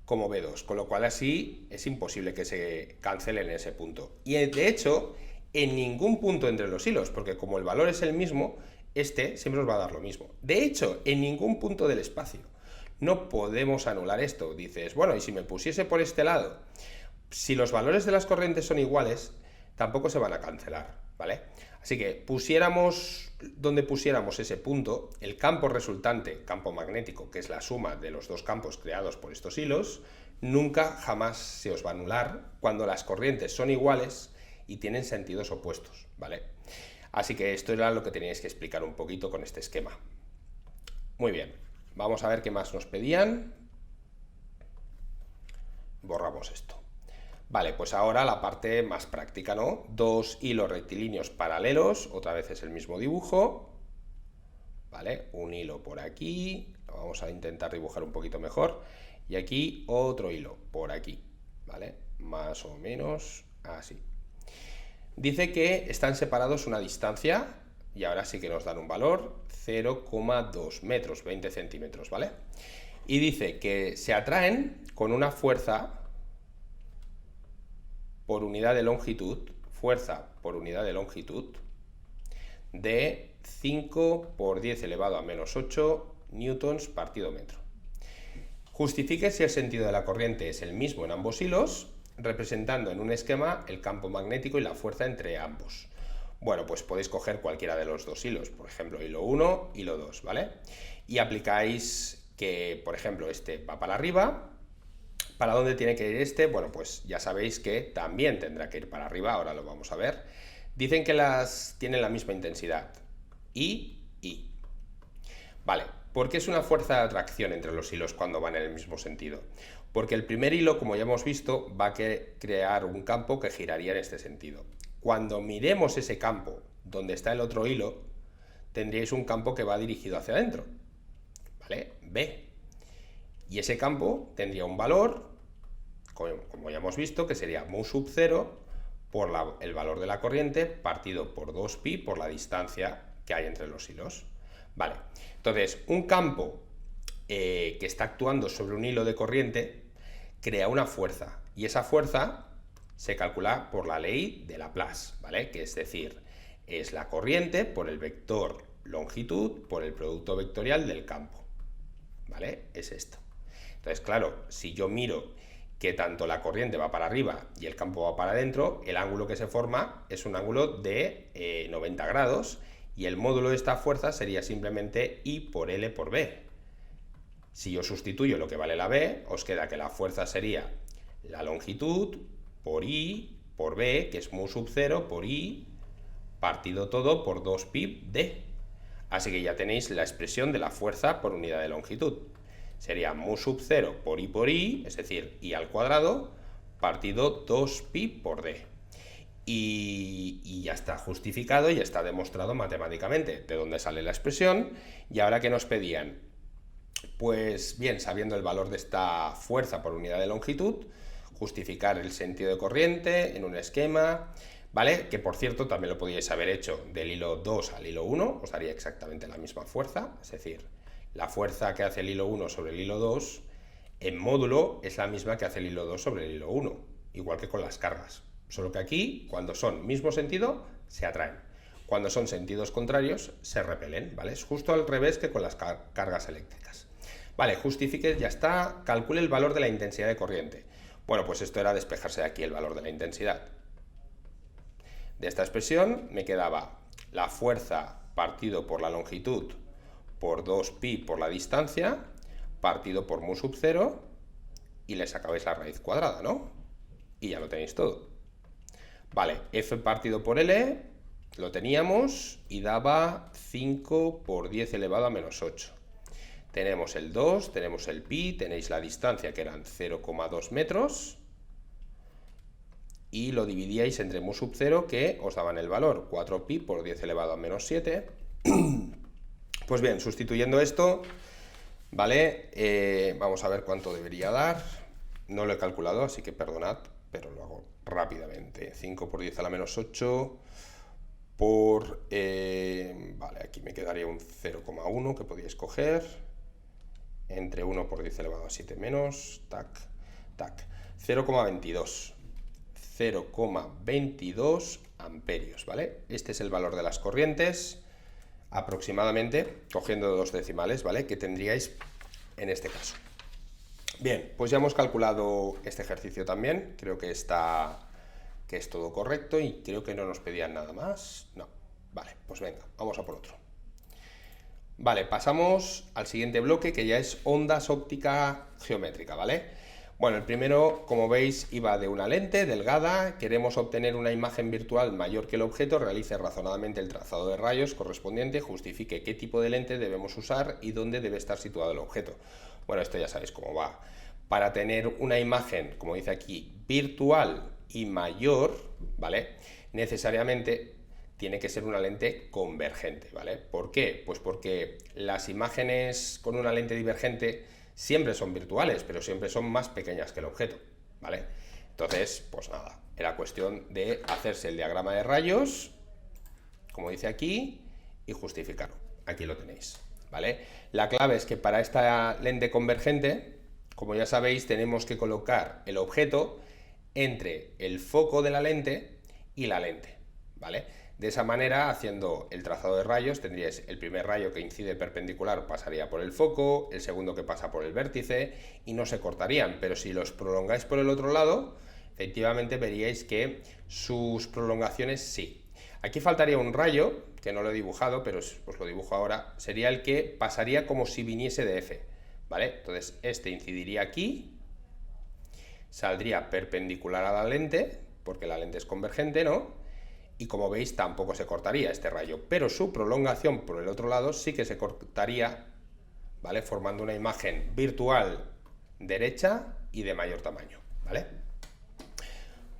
como B2, con lo cual así es imposible que se cancelen en ese punto. Y de hecho, en ningún punto entre los hilos, porque como el valor es el mismo, este siempre os va a dar lo mismo. De hecho, en ningún punto del espacio. No podemos anular esto. Dices, bueno, ¿y si me pusiese por este lado? Si los valores de las corrientes son iguales, tampoco se van a cancelar, ¿vale? Así que pusiéramos donde pusiéramos ese punto, el campo resultante, campo magnético, que es la suma de los dos campos creados por estos hilos, nunca jamás se os va a anular cuando las corrientes son iguales y tienen sentidos opuestos, ¿vale? Así que esto era lo que teníais que explicar un poquito con este esquema. Muy bien, vamos a ver qué más nos pedían. Borramos esto. Vale, pues ahora la parte más práctica, ¿no? Dos hilos rectilíneos paralelos, otra vez es el mismo dibujo, ¿vale? Un hilo por aquí, lo vamos a intentar dibujar un poquito mejor, y aquí otro hilo por aquí, ¿vale? Más o menos así. Dice que están separados una distancia, y ahora sí que nos dan un valor, 0,2 metros, 20 centímetros, ¿vale? Y dice que se atraen con una fuerza por unidad de longitud, de 5 por 10 elevado a menos 8 newtons partido metro. Justifique si el sentido de la corriente es el mismo en ambos hilos, representando en un esquema el campo magnético y la fuerza entre ambos. Bueno, pues podéis coger cualquiera de los dos hilos, por ejemplo, hilo 1, hilo 2, ¿vale? Y aplicáis que, por ejemplo, este va para arriba. ¿Para dónde tiene que ir este? Bueno, pues ya sabéis que también tendrá que ir para arriba, ahora lo vamos a ver. Dicen que tienen la misma intensidad, I. Vale, ¿por qué es una fuerza de atracción entre los hilos cuando van en el mismo sentido? Porque el primer hilo, como ya hemos visto, va a crear un campo que giraría en este sentido. Cuando miremos ese campo donde está el otro hilo, tendríais un campo que va dirigido hacia adentro, ¿vale? B. Y ese campo tendría un valor, como ya hemos visto, que sería mu sub 0 por el valor de la corriente partido por 2pi por la distancia que hay entre los hilos. Vale, entonces un campo que está actuando sobre un hilo de corriente crea una fuerza, y esa fuerza se calcula por la ley de Laplace, ¿vale? Que es decir, es la corriente por el vector longitud por el producto vectorial del campo, ¿vale? Es esto. Entonces, claro, si yo miro que tanto la corriente va para arriba y el campo va para adentro, el ángulo que se forma es un ángulo de 90 grados y el módulo de esta fuerza sería simplemente I por L por B. Si yo sustituyo lo que vale la B, os queda que la fuerza sería la longitud por I por B, que es mu sub 0 por I, partido todo por 2pi D. Así que ya tenéis la expresión de la fuerza por unidad de longitud. Sería mu sub 0 por I, es decir, I al cuadrado, partido 2pi por D. Y ya está justificado y está demostrado matemáticamente de dónde sale la expresión. Y ahora que nos pedían, pues bien, sabiendo el valor de esta fuerza por unidad de longitud, justificar el sentido de corriente en un esquema, ¿vale? Que por cierto también lo podíais haber hecho del hilo 2 al hilo 1, os daría exactamente la misma fuerza, es decir, la fuerza que hace el hilo 1 sobre el hilo 2 en módulo es la misma que hace el hilo 2 sobre el hilo 1, igual que con las cargas, solo que aquí, cuando son mismo sentido, se atraen. Cuando son sentidos contrarios, se repelen, ¿vale? Es justo al revés que con las cargas eléctricas. Vale, justifique, ya está, calcule el valor de la intensidad de corriente. Bueno, pues esto era despejarse de aquí el valor de la intensidad. De esta expresión me quedaba la fuerza partido por la longitud por 2pi por la distancia, partido por mu sub 0, y le sacabais la raíz cuadrada, ¿no? Y ya lo tenéis todo. Vale, F partido por L lo teníamos y daba 5 por 10 elevado a menos 8. Tenemos el 2, tenemos el pi, tenéis la distancia que eran 0,2 metros y lo dividíais entre mu sub 0 que os daban el valor 4pi por 10 elevado a menos 7. Pues bien, sustituyendo esto, ¿vale? Vamos a ver cuánto debería dar. No lo he calculado, así que perdonad, pero lo hago rápidamente. 5 por 10 a la menos 8 por... vale, aquí me quedaría un 0,1 que podíais coger. Entre 1 por 10 elevado a 7 menos, tac, tac, 0,22. 0,22 amperios, ¿vale? Este es el valor de las corrientes, aproximadamente, cogiendo dos decimales, ¿vale? Que tendríais en este caso. Bien, pues ya hemos calculado este ejercicio también, creo que es todo correcto y creo que no nos pedían nada más. No, vale, pues venga, vamos a por otro. Vale, pasamos al siguiente bloque que ya es ondas óptica geométrica, ¿vale? Bueno, el primero, como veis, iba de una lente delgada, queremos obtener una imagen virtual mayor que el objeto, realice razonadamente el trazado de rayos correspondiente, justifique qué tipo de lente debemos usar y dónde debe estar situado el objeto. Bueno, esto ya sabéis cómo va. Para tener una imagen, como dice aquí, virtual y mayor, ¿vale? Necesariamente tiene que ser una lente convergente, ¿vale? ¿Por qué? Pues porque las imágenes con una lente divergente siempre son virtuales, pero siempre son más pequeñas que el objeto, ¿vale? Entonces, pues nada, era cuestión de hacerse el diagrama de rayos, como dice aquí, y justificarlo. Aquí lo tenéis, ¿vale? La clave es que para esta lente convergente, como ya sabéis, tenemos que colocar el objeto entre el foco de la lente y la lente, ¿vale? De esa manera, haciendo el trazado de rayos, tendríais el primer rayo que incide perpendicular pasaría por el foco, el segundo que pasa por el vértice y no se cortarían, pero si los prolongáis por el otro lado, efectivamente veríais que sus prolongaciones sí. Aquí faltaría un rayo, que no lo he dibujado, pero os lo dibujo ahora, sería el que pasaría como si viniese de F, ¿vale? Entonces este incidiría aquí, saldría perpendicular a la lente, porque la lente es convergente, ¿no? Y como veis tampoco se cortaría este rayo, pero su prolongación por el otro lado sí que se cortaría, ¿vale? Formando una imagen virtual derecha y de mayor tamaño, ¿vale?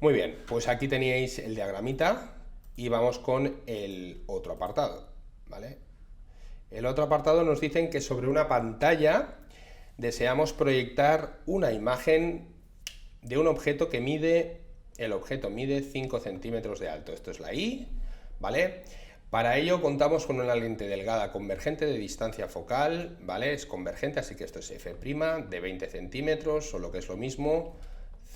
Muy bien, pues aquí teníais el diagramita y vamos con el otro apartado, ¿vale? El otro apartado nos dicen que sobre una pantalla deseamos proyectar una imagen de un objeto que mide... El objeto mide 5 centímetros de alto, esto es la I, ¿vale? Para ello contamos con una lente delgada convergente de distancia focal, ¿vale? Es convergente, así que esto es F' de 20 centímetros, o lo que es lo mismo,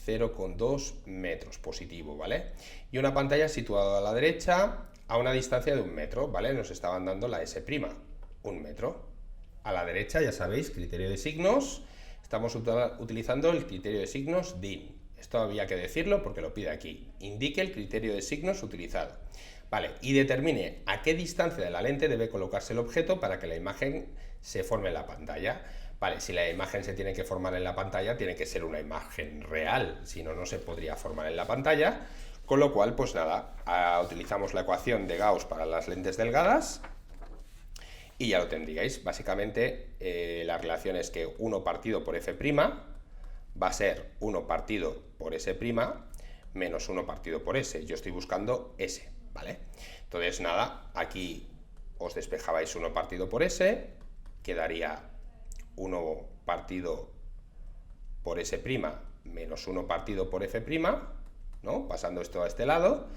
0,2 metros positivo, ¿vale? Y una pantalla situada a la derecha a una distancia de 1 metro, ¿vale? Nos estaban dando la S', 1 metro. A la derecha, ya sabéis, criterio de signos, estamos utilizando el criterio de signos DIN. Esto había que decirlo porque lo pide aquí. Indique el criterio de signos utilizado. Vale, y determine a qué distancia de la lente debe colocarse el objeto para que la imagen se forme en la pantalla. Vale, si la imagen se tiene que formar en la pantalla, tiene que ser una imagen real, si no, no se podría formar en la pantalla. Con lo cual, pues nada, utilizamos la ecuación de Gauss para las lentes delgadas y ya lo tendríais. Básicamente, la relación es que 1 partido por f' va a ser 1 partido por s' menos 1 partido por s. Yo estoy buscando s, ¿vale? Entonces, nada, aquí os despejabais 1 partido por s, quedaría 1 partido por s' menos 1 partido por f', ¿no? Pasando esto a este lado,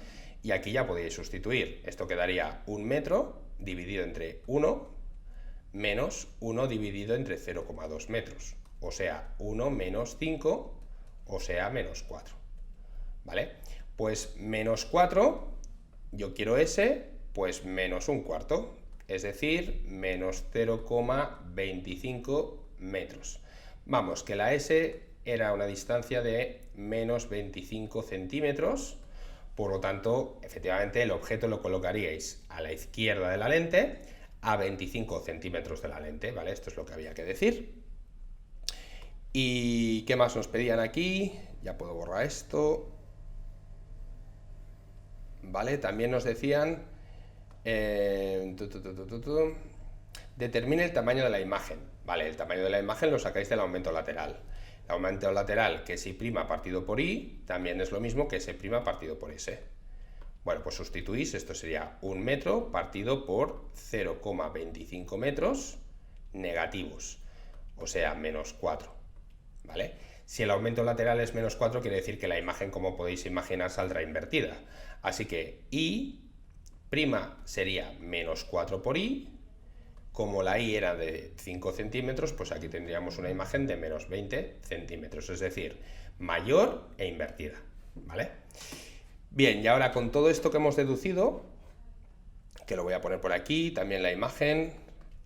y aquí ya podéis sustituir. Esto quedaría 1 metro dividido entre 1 menos 1 dividido entre 0,2 metros. O sea, 1 menos 5, o sea, menos 4. ¿Vale? Pues menos 4, yo quiero S, pues menos 1/4. Es decir, menos 0,25 metros. Vamos, que la S era una distancia de menos 25 centímetros. Por lo tanto, efectivamente, el objeto lo colocaríais a la izquierda de la lente, a 25 centímetros de la lente, ¿vale? Esto es lo que había que decir. ¿Y qué más nos pedían aquí? Ya puedo borrar esto. ¿Vale? También nos decían... determine el tamaño de la imagen. Vale, el tamaño de la imagen lo sacáis del aumento lateral. El aumento lateral, que si' partido por i, también es lo mismo que s' partido por s. Bueno, pues sustituís, esto sería 1 metro partido por 0,25 metros negativos, o sea, menos 4, ¿vale? Si el aumento lateral es menos 4, quiere decir que la imagen, como podéis imaginar, saldrá invertida. Así que i' sería menos 4 por i. Como la i era de 5 centímetros, pues aquí tendríamos una imagen de menos 20 centímetros, es decir, mayor e invertida, ¿vale? Bien, y ahora con todo esto que hemos deducido, que lo voy a poner por aquí, también la imagen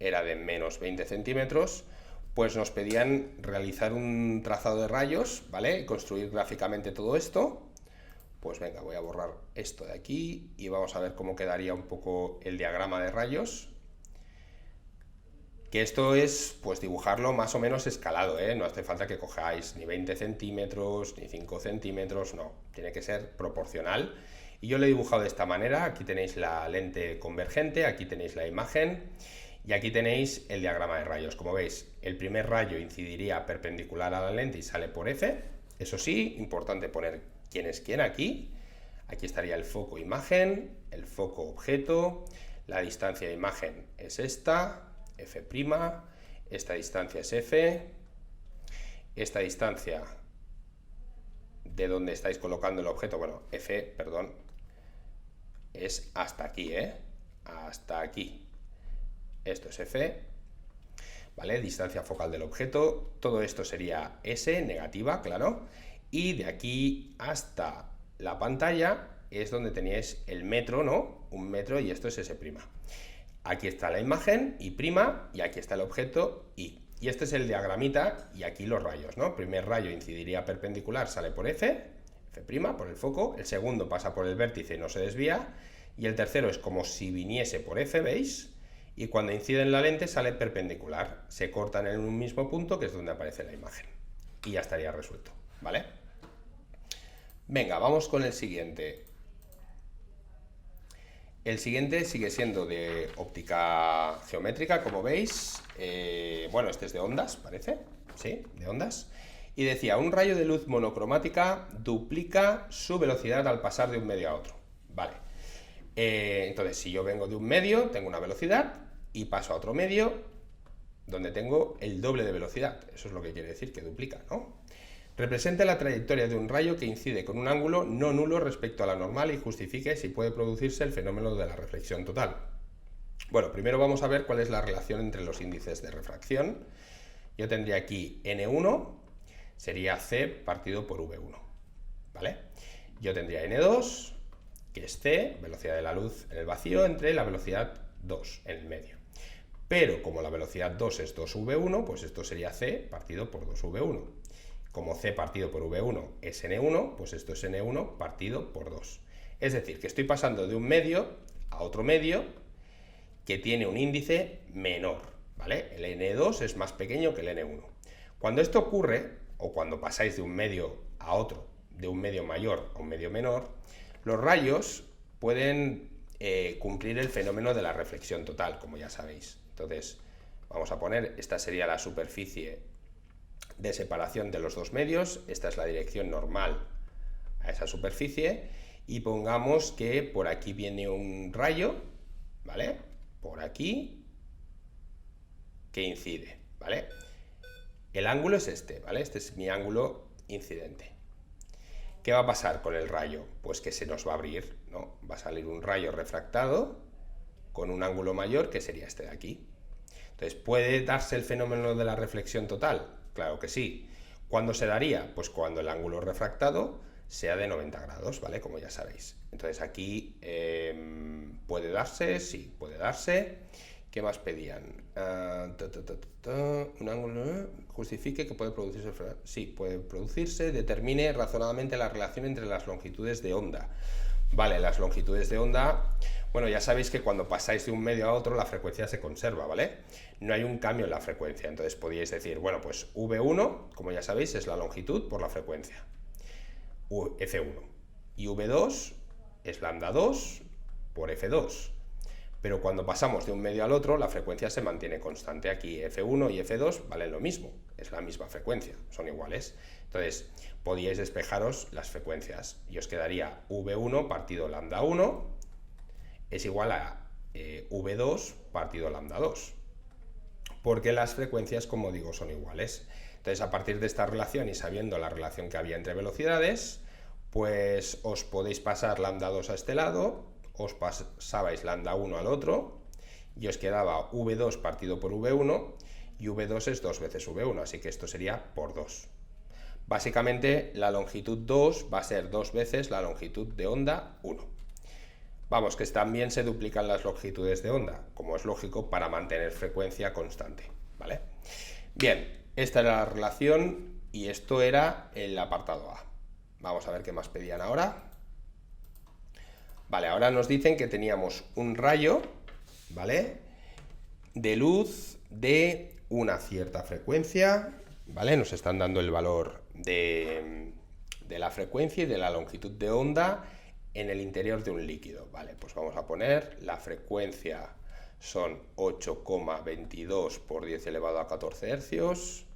era de menos 20 centímetros, pues nos pedían realizar un trazado de rayos, ¿vale? Y construir gráficamente todo esto. Pues venga, voy a borrar esto de aquí y vamos a ver cómo quedaría un poco el diagrama de rayos. Que esto es, pues, dibujarlo más o menos escalado, ¿eh? No hace falta que cojáis ni 20 centímetros, ni 5 centímetros, no. Tiene que ser proporcional. Y yo lo he dibujado de esta manera. Aquí tenéis la lente convergente, aquí tenéis la imagen y aquí tenéis el diagrama de rayos. Como veis, el primer rayo incidiría perpendicular a la lente y sale por F. Eso sí, importante poner quién es quién aquí. Aquí estaría el foco imagen, el foco objeto, la distancia de imagen es esta, F', esta distancia es F, esta distancia de donde estáis colocando el objeto, bueno, F, perdón, es hasta aquí, hasta aquí. Esto es F, ¿vale? Distancia focal del objeto, todo esto sería S, negativa, claro, y de aquí hasta la pantalla es donde teníais el metro, ¿no? 1 metro y esto es S'. Aquí está la imagen, I', y aquí está el objeto, I. Y este es el diagramita, y aquí los rayos, ¿no? El primer rayo incidiría perpendicular, sale por F', por el foco. El segundo pasa por el vértice y no se desvía. Y el tercero es como si viniese por F, ¿veis? Y cuando incide en la lente sale perpendicular. Se cortan en un mismo punto, que es donde aparece la imagen. Y ya estaría resuelto, ¿vale? Venga, vamos con el siguiente. El siguiente sigue siendo de óptica geométrica, como veis. Bueno, este es de ondas, parece. Sí, de ondas. Y decía, un rayo de luz monocromática duplica su velocidad al pasar de un medio a otro. Vale. Entonces, si yo vengo de un medio, tengo una velocidad, y paso a otro medio, donde tengo el doble de velocidad. Eso es lo que quiere decir que duplica, ¿no? Represente la trayectoria de un rayo que incide con un ángulo no nulo respecto a la normal y justifique si puede producirse el fenómeno de la reflexión total. Bueno, primero vamos a ver cuál es la relación entre los índices de refracción. Yo tendría aquí N1, sería C partido por V1, ¿vale? Yo tendría N2, que es C, velocidad de la luz en el vacío, entre la velocidad 2 en el medio. Pero como la velocidad 2 es 2v1, pues esto sería C partido por 2v1. Como C partido por v1 es n1, pues esto es n1 partido por 2. Es decir, que estoy pasando de un medio a otro medio que tiene un índice menor, ¿vale? El n2 es más pequeño que el n1. Cuando esto ocurre, o cuando pasáis de un medio a otro, de un medio mayor a un medio menor, los rayos pueden cumplir el fenómeno de la reflexión total, como ya sabéis. Entonces, vamos a poner, esta sería la superficie de separación de los dos medios, esta es la dirección normal a esa superficie, y pongamos que por aquí viene un rayo, ¿vale? Por aquí, que incide, ¿vale? El ángulo es este, ¿vale? Este es mi ángulo incidente. ¿Qué va a pasar con el rayo? Pues que se nos va a abrir, ¿no? Va a salir un rayo refractado con un ángulo mayor, que sería este de aquí. Entonces, ¿puede darse el fenómeno de la reflexión total? Claro que sí. ¿Cuándo se daría? Pues cuando el ángulo refractado sea de 90 grados, ¿vale? Como ya sabéis. Entonces aquí puede darse, sí, puede darse. ¿Qué más pedían? Un ángulo justifique que puede producirse. Sí, puede producirse. Determine razonadamente la relación entre las longitudes de onda. Vale, las longitudes de onda. Bueno, ya sabéis que cuando pasáis de un medio a otro la frecuencia se conserva, ¿vale? No hay un cambio en la frecuencia. Entonces podríais decir, bueno, pues V1, como ya sabéis, es la longitud por la frecuencia. F1. Y V2 es lambda 2 por F2. Pero cuando pasamos de un medio al otro, la frecuencia se mantiene constante. Aquí F1 y F2 valen lo mismo, es la misma frecuencia, son iguales. Entonces, podíais despejaros las frecuencias y os quedaría V1 partido lambda 1 es igual a V2 partido lambda 2. Porque las frecuencias, como digo, son iguales. Entonces, a partir de esta relación y sabiendo la relación que había entre velocidades, pues os podéis pasar lambda 2 a este lado, os pasabais lambda 1 al otro y os quedaba V2 partido por V1 y V2 es 2 veces V1, así que esto sería por 2. Básicamente la longitud 2 va a ser 2 veces la longitud de onda 1. Vamos, que también se duplican las longitudes de onda, como es lógico, para mantener frecuencia constante, ¿vale? Bien, esta era la relación y esto era el apartado A. Vamos a ver qué más pedían ahora. Vale, ahora nos dicen que teníamos un rayo, ¿vale? De luz de una cierta frecuencia, ¿vale? Nos están dando el valor de la frecuencia y de la longitud de onda en el interior de un líquido, ¿vale? Pues vamos a poner la frecuencia son 8,22 por 10 elevado a 14 hercios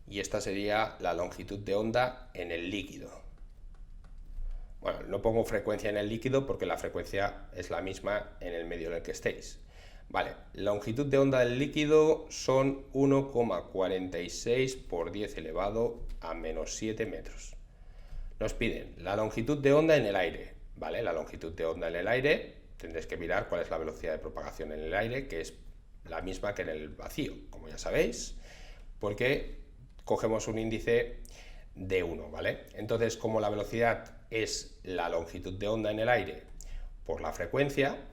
y esta sería la longitud de onda en el líquido. Bueno, no pongo frecuencia en el líquido porque la frecuencia es la misma en el medio en el que estéis. Vale, la longitud de onda del líquido son 1,46 por 10 elevado a menos 7 metros. Nos piden la longitud de onda en el aire, ¿vale? La longitud de onda en el aire, tendréis que mirar cuál es la velocidad de propagación en el aire, que es la misma que en el vacío, como ya sabéis, porque cogemos un índice de 1, ¿vale? Entonces, como la velocidad es la longitud de onda en el aire por la frecuencia,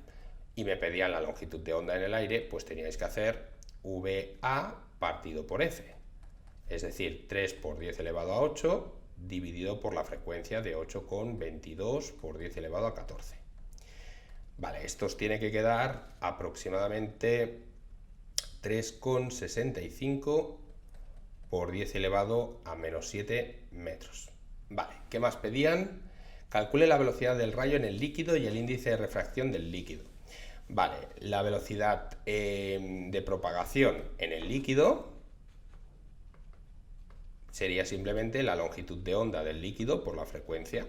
y me pedían la longitud de onda en el aire, pues teníais que hacer VA partido por F, es decir, 3 por 10 elevado a 8 dividido por la frecuencia de 8,22 por 10 elevado a 14. Vale, esto os tiene que quedar aproximadamente 3,65 por 10 elevado a menos 7 metros. Vale, ¿qué más pedían? Calcule la velocidad del rayo en el líquido y el índice de refracción del líquido. Vale, la velocidad de propagación en el líquido sería simplemente la longitud de onda del líquido por la frecuencia.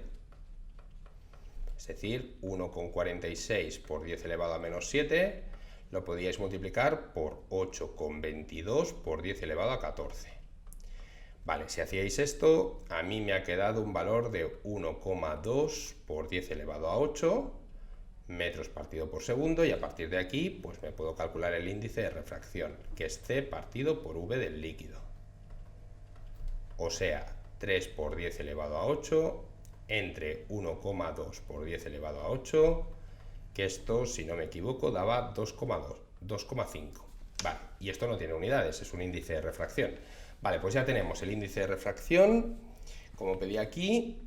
Es decir, 1,46 por 10 elevado a menos 7 lo podíais multiplicar por 8,22 por 10 elevado a 14. Vale, si hacíais esto, a mí me ha quedado un valor de 1,2 por 10 elevado a 8 metros partido por segundo, y a partir de aquí pues me puedo calcular el índice de refracción, que es C partido por V del líquido. O sea, 3 por 10 elevado a 8, entre 1,2 por 10 elevado a 8, que esto, si no me equivoco, daba 2,2, 2,5. Vale, y esto no tiene unidades, es un índice de refracción. Vale, pues ya tenemos el índice de refracción, como pedí aquí,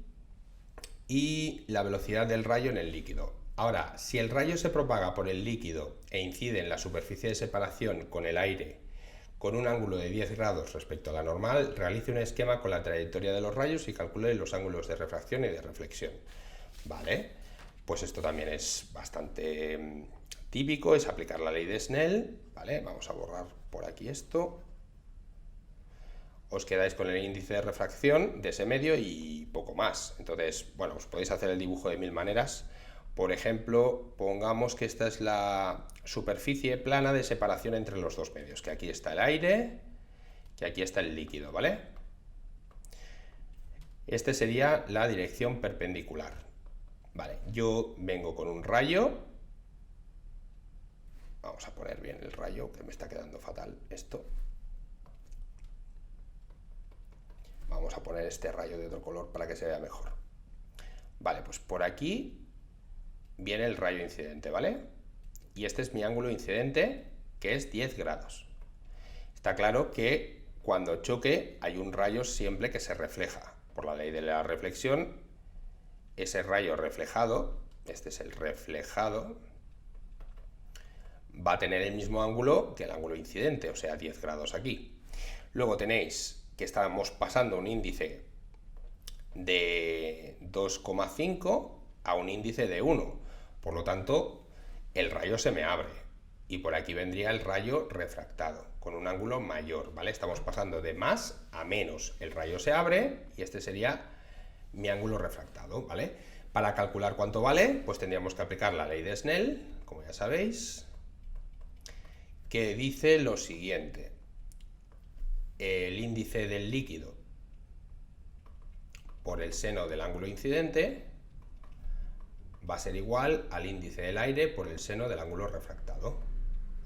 y la velocidad del rayo en el líquido. Ahora, si el rayo se propaga por el líquido e incide en la superficie de separación con el aire con un ángulo de 10 grados respecto a la normal, realice un esquema con la trayectoria de los rayos y calcule los ángulos de refracción y de reflexión. Vale, pues esto también es bastante típico, es aplicar la ley de Snell. Vale, vamos a borrar por aquí esto. Os quedáis con el índice de refracción de ese medio y poco más. Entonces, bueno, os podéis hacer el dibujo de mil maneras. Por ejemplo, pongamos que esta es la superficie plana de separación entre los dos medios, que aquí está el aire, que aquí está el líquido, ¿vale? Este sería la dirección perpendicular. Vale, yo vengo con un rayo. Vamos a poner bien el rayo, que me está quedando fatal esto. Vamos a poner este rayo de otro color para que se vea mejor. Vale, pues por aquí viene el rayo incidente, ¿vale? Y este es mi ángulo incidente, que es 10 grados. Está claro que cuando choque hay un rayo siempre que se refleja. Por la ley de la reflexión, ese rayo reflejado, este es el reflejado, va a tener el mismo ángulo que el ángulo incidente, o sea, 10 grados aquí. Luego tenéis que estamos pasando un índice de 2,5 a un índice de 1. Por lo tanto, el rayo se me abre. Y por aquí vendría el rayo refractado, con un ángulo mayor, ¿vale? Estamos pasando de más a menos. El rayo se abre y este sería mi ángulo refractado, ¿vale? Para calcular cuánto vale, pues tendríamos que aplicar la ley de Snell, como ya sabéis, que dice lo siguiente. El índice del líquido por el seno del ángulo incidente va a ser igual al índice del aire por el seno del ángulo refractado,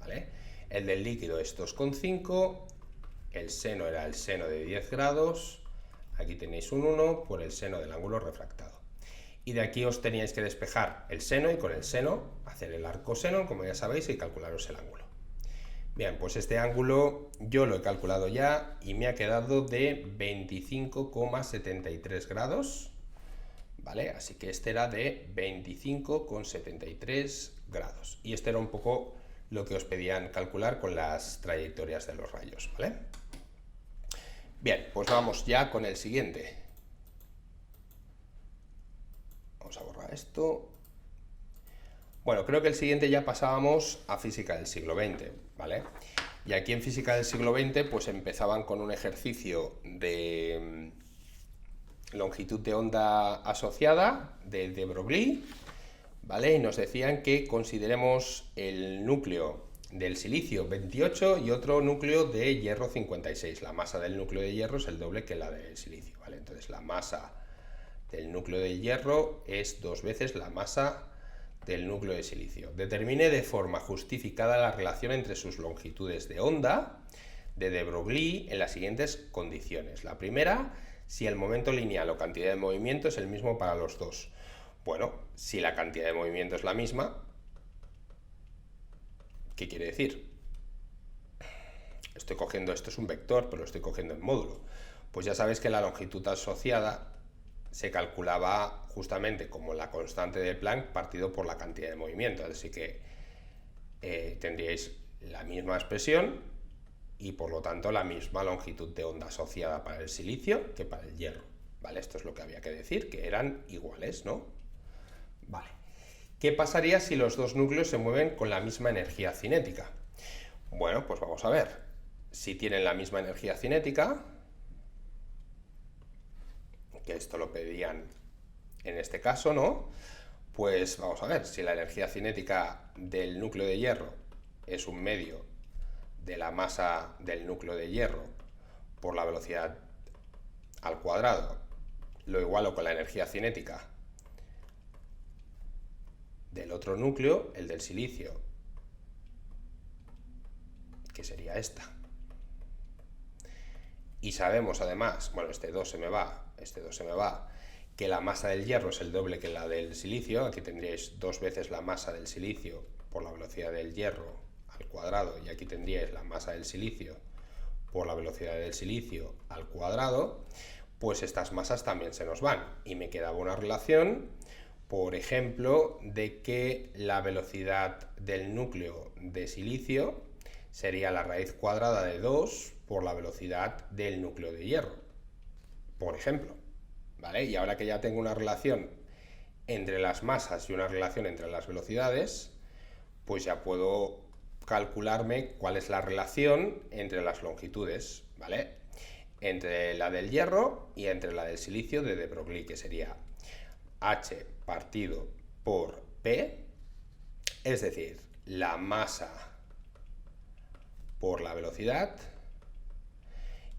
¿vale? El del líquido es 2,5, el seno era el seno de 10 grados, aquí tenéis un 1 por el seno del ángulo refractado. Y de aquí os teníais que despejar el seno y con el seno hacer el arcoseno, como ya sabéis, y calcularos el ángulo. Bien, pues este ángulo yo lo he calculado ya y me ha quedado de 25,73 grados, ¿vale? Así que este era de 25,73 grados. Y este era un poco lo que os pedían calcular con las trayectorias de los rayos, ¿vale? Bien, pues vamos ya con el siguiente. Vamos a borrar esto. Bueno, creo que el siguiente ya pasábamos a física del siglo XX, ¿vale? Y aquí en física del siglo XX pues empezaban con un ejercicio de longitud de onda asociada de Broglie, ¿vale? Y nos decían que consideremos el núcleo del silicio 28 y otro núcleo de hierro 56. La masa del núcleo de hierro es el doble que la del silicio, ¿vale? Entonces la masa del núcleo de hierro es 2 veces la masa del núcleo de silicio. Determine de forma justificada la relación entre sus longitudes de onda de Broglie en las siguientes condiciones. La primera, si el momento lineal o cantidad de movimiento es el mismo para los dos. Bueno, si la cantidad de movimiento es la misma, ¿qué quiere decir? Estoy cogiendo, esto es un vector, pero lo estoy cogiendo en módulo. Pues ya sabéis que la longitud asociada se calculaba justamente como la constante de Planck partido por la cantidad de movimiento, así que tendríais la misma expresión y por lo tanto la misma longitud de onda asociada para el silicio que para el hierro, ¿vale? Esto es lo que había que decir, que eran iguales, ¿no? Vale. ¿Qué pasaría si los dos núcleos se mueven con la misma energía cinética? Bueno, pues vamos a ver. Si tienen la misma energía cinética, que esto lo pedían en este caso, ¿no? Pues vamos a ver, si la energía cinética del núcleo de hierro es un medio de la masa del núcleo de hierro por la velocidad al cuadrado, lo igualo con la energía cinética del otro núcleo, el del silicio, que sería esta. y sabemos además, bueno, este 2 se me va, que la masa del hierro es el doble que la del silicio. Aquí tendríais 2 veces la masa del silicio por la velocidad del hierro al cuadrado, y aquí tendríais la masa del silicio por la velocidad del silicio al cuadrado. Pues estas masas también se nos van, y me quedaba una relación, por ejemplo, de que la velocidad del núcleo de silicio sería la raíz cuadrada de 2 por la velocidad del núcleo de hierro, por ejemplo, ¿vale? Y ahora que ya tengo una relación entre las masas y una relación entre las velocidades, pues ya puedo calcularme cuál es la relación entre las longitudes, ¿vale? Entre la del hierro y entre la del silicio de de Broglie, que sería H partido por P, es decir, la masa por la velocidad,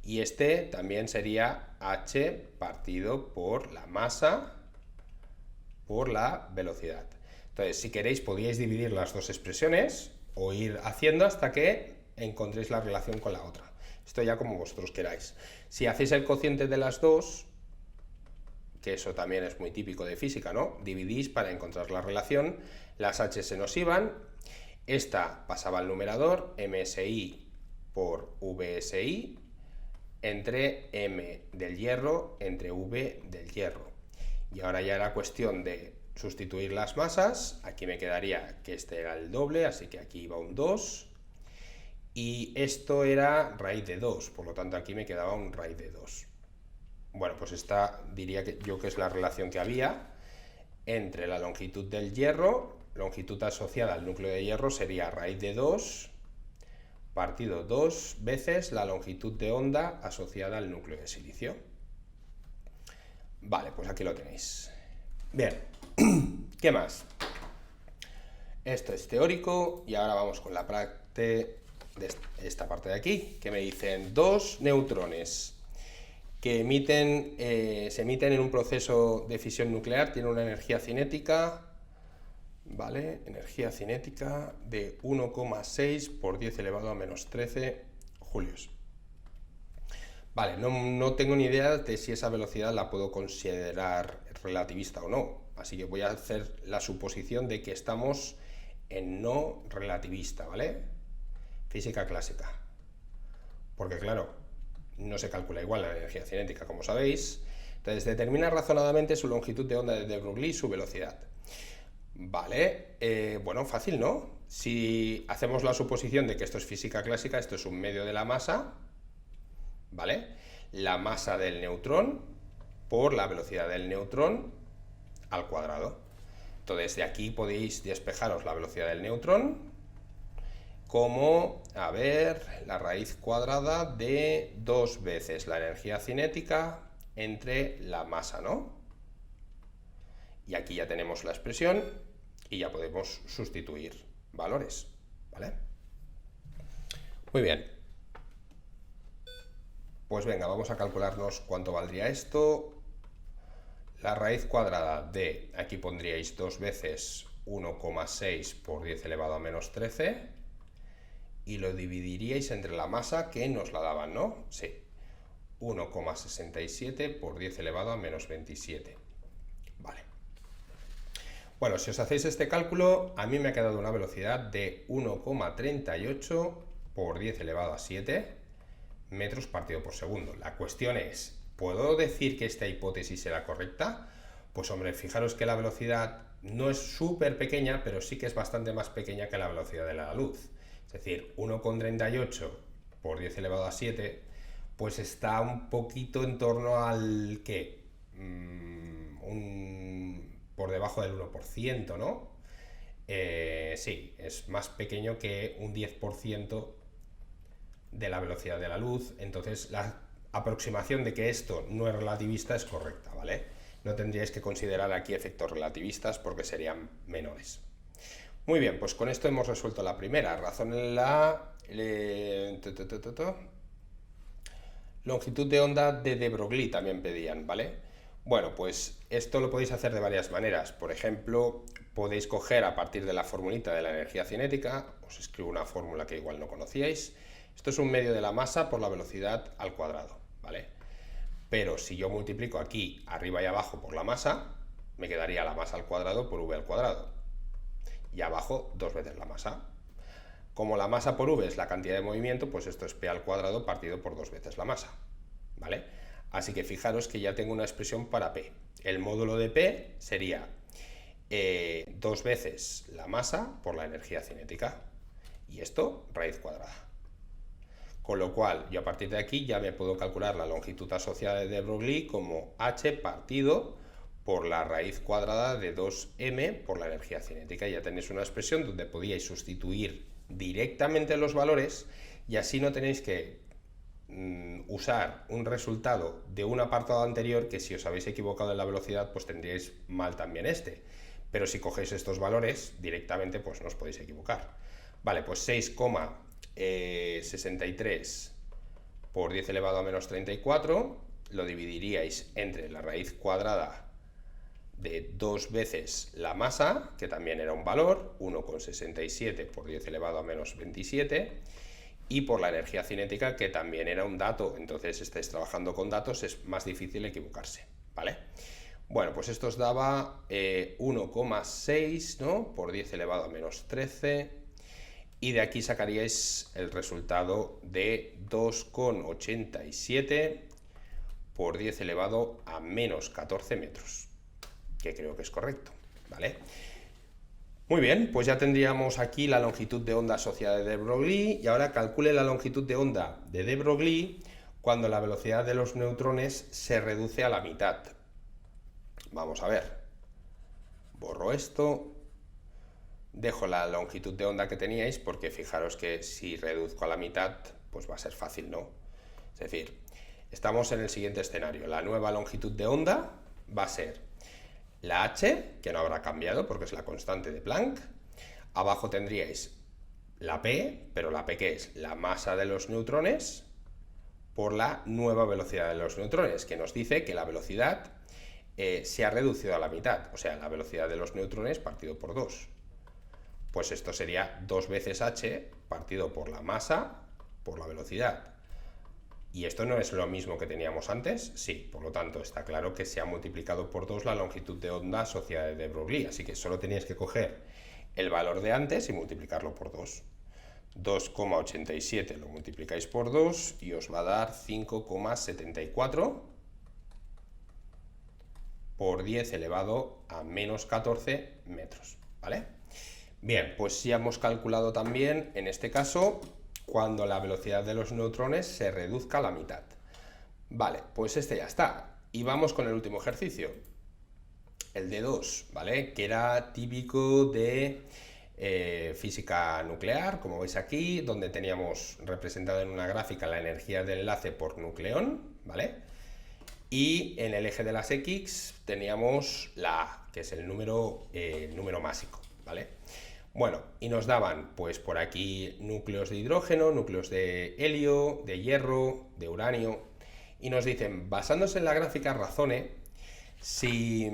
y este también sería H partido por la masa por la velocidad. Entonces, si queréis, podríais dividir las dos expresiones o ir haciendo hasta que encontréis la relación con la otra. Esto ya como vosotros queráis. Si hacéis el cociente de las dos, que eso también es muy típico de física, ¿no? Dividís para encontrar la relación, las h se nos iban, esta pasaba al numerador, MSI por VSI, entre M del hierro entre V del hierro. Y ahora ya era cuestión de sustituir las masas. Aquí me quedaría que este era el doble, así que aquí iba un 2. Y esto era raíz de 2, por lo tanto aquí me quedaba un raíz de 2. Bueno, pues esta diría que yo que es la relación que había entre la longitud del hierro, longitud asociada al núcleo de hierro, sería raíz de 2 partido 2 veces la longitud de onda asociada al núcleo de silicio. Vale, pues aquí lo tenéis. Bien, ¿qué más? Esto es teórico y ahora vamos con la práctica de esta parte de aquí, que me dicen dos neutrones que se emiten en un proceso de fisión nuclear, tienen una energía cinética, ¿vale? Energía cinética de 1,6 por 10 elevado a menos 13 julios. Vale, no tengo ni idea de si esa velocidad la puedo considerar relativista o no, así que voy a hacer la suposición de que estamos en no relativista, ¿vale? Física clásica. Porque claro, no se calcula igual la energía cinética, como sabéis. Entonces, determina razonadamente su longitud de onda de de Broglie y su velocidad. Vale, bueno, fácil, ¿no? Si hacemos la suposición de que esto es física clásica, esto es un medio de la masa, ¿vale? La masa del neutrón por la velocidad del neutrón al cuadrado. Entonces, de aquí podéis despejaros la velocidad del neutrón como, a ver, la raíz cuadrada de 2 veces la energía cinética entre la masa, ¿no? Y aquí ya tenemos la expresión y ya podemos sustituir valores, ¿vale? Muy bien. Pues venga, vamos a calcularnos cuánto valdría esto. La raíz cuadrada de, aquí pondríais 2 veces 1,6 por 10 elevado a menos 13 y lo dividiríais entre la masa que nos la daban, ¿no? Sí. 1,67 por 10 elevado a menos 27. Vale. Bueno, si os hacéis este cálculo, a mí me ha quedado una velocidad de 1,38 por 10 elevado a 7 metros partido por segundo. La cuestión es, ¿puedo decir que esta hipótesis será correcta? Pues hombre, fijaros que la velocidad no es súper pequeña, pero sí que es bastante más pequeña que la velocidad de la luz. Es decir, 1,38 por 10 elevado a 7, pues está un poquito en torno al, ¿qué? Por debajo del 1%, ¿no? Sí, es más pequeño que un 10% de la velocidad de la luz, entonces la aproximación de que esto no es relativista es correcta, ¿vale? No tendríais que considerar aquí efectos relativistas porque serían menores. Muy bien, pues con esto hemos resuelto la primera. Razón en la longitud de onda de de Broglie también pedían, ¿vale? Bueno, pues esto lo podéis hacer de varias maneras. Por ejemplo, podéis coger a partir de la formulita de la energía cinética, os escribo una fórmula que igual no conocíais. Esto es un medio de la masa por la velocidad al cuadrado, ¿vale? Pero si yo multiplico aquí arriba y abajo por la masa, me quedaría la masa al cuadrado por v al cuadrado. Y abajo 2 veces la masa. Como la masa por v es la cantidad de movimiento, pues esto es p al cuadrado partido por 2 veces la masa, ¿vale? Así que fijaros que ya tengo una expresión para p. El módulo de p sería 2 veces la masa por la energía cinética. Y esto, raíz cuadrada. Con lo cual, yo a partir de aquí ya me puedo calcular la longitud asociada de de Broglie como h partido por la raíz cuadrada de 2m por la energía cinética. Ya tenéis una expresión donde podíais sustituir directamente los valores y así no tenéis que usar un resultado de un apartado anterior que si os habéis equivocado en la velocidad pues tendríais mal también este. Pero si cogéis estos valores directamente pues no os podéis equivocar. Vale, pues 6,63 por 10 elevado a menos 34 lo dividiríais entre la raíz cuadrada de 2 veces la masa, que también era un valor, 1,67 por 10 elevado a menos 27, y por la energía cinética, que también era un dato. Entonces, estáis trabajando con datos, es más difícil equivocarse, ¿vale? Bueno, pues esto os daba 1,6, ¿no? Por 10 elevado a menos 13, y de aquí sacaríais el resultado de 2,87 por 10 elevado a menos 14 metros, que creo que es correcto, ¿vale? Muy bien, pues ya tendríamos aquí la longitud de onda asociada de de Broglie, y ahora calcule la longitud de onda de de Broglie cuando la velocidad de los neutrones se reduce a la mitad. Vamos a ver, borro esto, dejo la longitud de onda que teníais porque fijaros que si reduzco a la mitad pues va a ser fácil, ¿no? Es decir, estamos en el siguiente escenario, la nueva longitud de onda va a ser la h, que no habrá cambiado porque es la constante de Planck. Abajo tendríais la p, pero la p ¿qué es? La masa de los neutrones por la nueva velocidad de los neutrones, que nos dice que la velocidad se ha reducido a la mitad, o sea, la velocidad de los neutrones partido por 2. Pues esto sería 2 veces h partido por la masa por la velocidad. ¿Y esto no es lo mismo que teníamos antes? Sí, por lo tanto está claro que se ha multiplicado por 2 la longitud de onda asociada de de Broglie, así que solo teníais que coger el valor de antes y multiplicarlo por 2. 2,87 lo multiplicáis por 2 y os va a dar 5,74 por 10 elevado a menos 14 metros, ¿vale? Bien, pues ya hemos calculado también, en este caso, cuando la velocidad de los neutrones se reduzca a la mitad. Vale, pues este ya está. Y vamos con el último ejercicio, el de 2, ¿vale? Que era típico de física nuclear, como veis aquí, donde teníamos representado en una gráfica la energía de enlace por nucleón, ¿vale? Y en el eje de las X teníamos la A, que es el número másico, ¿vale? Bueno, y nos daban, pues por aquí, núcleos de hidrógeno, núcleos de helio, de hierro, de uranio, y nos dicen, basándose en la gráfica, razone si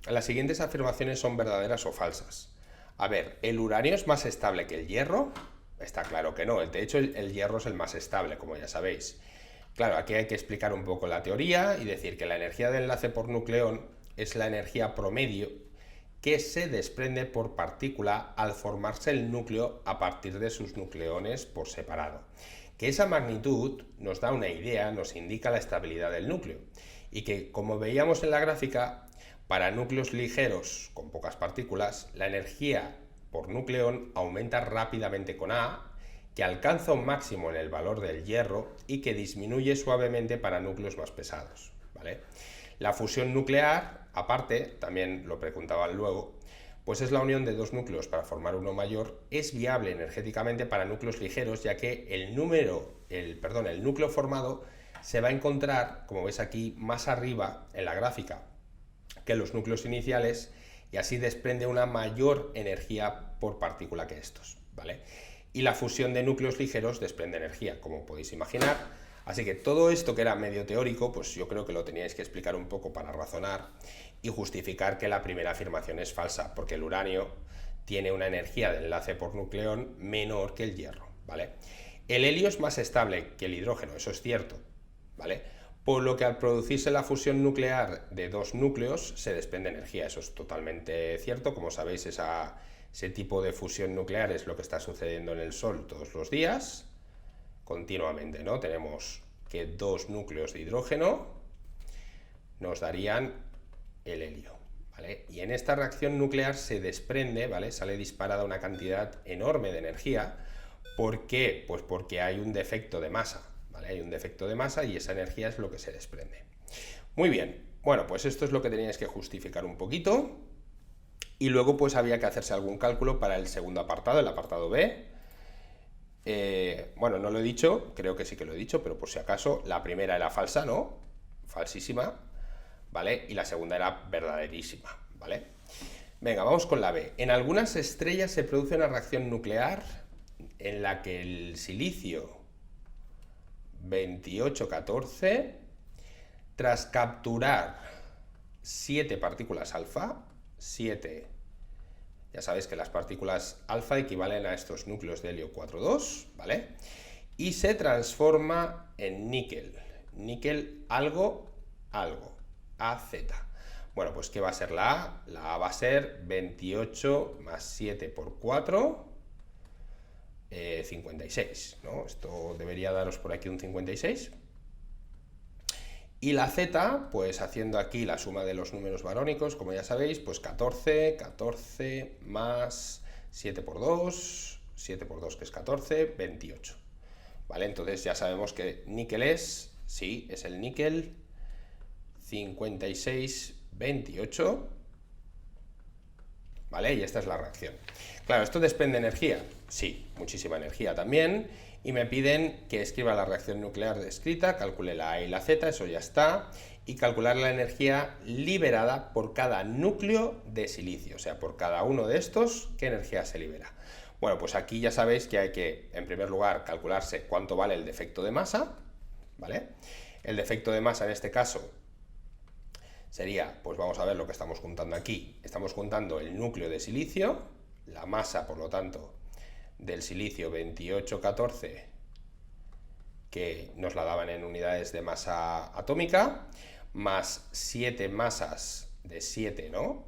las siguientes afirmaciones son verdaderas o falsas. A ver, ¿el uranio es más estable que el hierro? Está claro que no, de hecho el hierro es el más estable, como ya sabéis. Claro, aquí hay que explicar un poco la teoría y decir que la energía de enlace por nucleón es la energía promedio que se desprende por partícula al formarse el núcleo a partir de sus nucleones por separado. Que esa magnitud nos da una idea, nos indica la estabilidad del núcleo. Y que, como veíamos en la gráfica, para núcleos ligeros con pocas partículas, la energía por nucleón aumenta rápidamente con A, que alcanza un máximo en el valor del hierro y que disminuye suavemente para núcleos más pesados, ¿vale? La fusión nuclear, aparte, también lo preguntaban luego, pues es la unión de dos núcleos para formar uno mayor, es viable energéticamente para núcleos ligeros, ya que el núcleo formado se va a encontrar, como veis aquí, más arriba en la gráfica que los núcleos iniciales, y así desprende una mayor energía por partícula que estos, ¿vale? Y la fusión de núcleos ligeros desprende energía, como podéis imaginar. Así que todo esto que era medio teórico, pues yo creo que lo teníais que explicar un poco para razonar y justificar que la primera afirmación es falsa, porque el uranio tiene una energía de enlace por nucleón menor que el hierro, ¿vale? El helio es más estable que el hidrógeno, eso es cierto, ¿vale? por lo que al producirse la fusión nuclear de dos núcleos se desprende energía. Eso es totalmente cierto. Como sabéis, ese tipo de fusión nuclear es lo que está sucediendo en el Sol todos los días, continuamente, ¿no? Tenemos que dos núcleos de hidrógeno nos darían el helio, ¿vale? Y en esta reacción nuclear se desprende, ¿vale? Sale disparada una cantidad enorme de energía. ¿Por qué? Pues porque hay un defecto de masa, ¿vale? Hay un defecto de masa y esa energía es lo que se desprende. Muy bien, bueno, pues esto es lo que teníais que justificar un poquito. Y luego pues había que hacerse algún cálculo para el segundo apartado, el apartado B. Bueno, no lo he dicho, creo que sí que lo he dicho, pero por si acaso, la primera era falsa, ¿no? Falsísima, ¿vale? Y la segunda era verdaderísima, ¿vale? Venga, vamos con la B. En algunas estrellas se produce una reacción nuclear en la que el silicio 2814, tras capturar 7 partículas alfa, 7, ya sabéis que las partículas alfa equivalen a estos núcleos de helio 4,2, ¿vale? Y se transforma en níquel. Níquel algo, AZ. Bueno, pues ¿qué va a ser la A? La A va a ser 28 más 7 por 4, 56, ¿no? Esto debería daros por aquí un 56. Y la Z, pues haciendo aquí la suma de los números barónicos, como ya sabéis, pues 14 más 7 por 2, 7 por 2 que es 14, 28. ¿Vale? Entonces ya sabemos que níquel es, sí, es el níquel 5628, ¿vale? Y esta es la reacción. Claro, ¿esto desprende energía? Sí, muchísima energía también. Y me piden que escriba la reacción nuclear descrita, calcule la A y la Z, eso ya está, y calcular la energía liberada por cada núcleo de silicio, o sea, por cada uno de estos, ¿qué energía se libera? Bueno, pues aquí ya sabéis que hay que, en primer lugar, calcularse cuánto vale el defecto de masa, ¿vale? El defecto de masa en este caso sería, pues vamos a ver lo que estamos juntando aquí. Estamos juntando el núcleo de silicio, la masa, por lo tanto, del silicio 2814, que nos la daban en unidades de masa atómica, más 7 masas de 7, ¿no?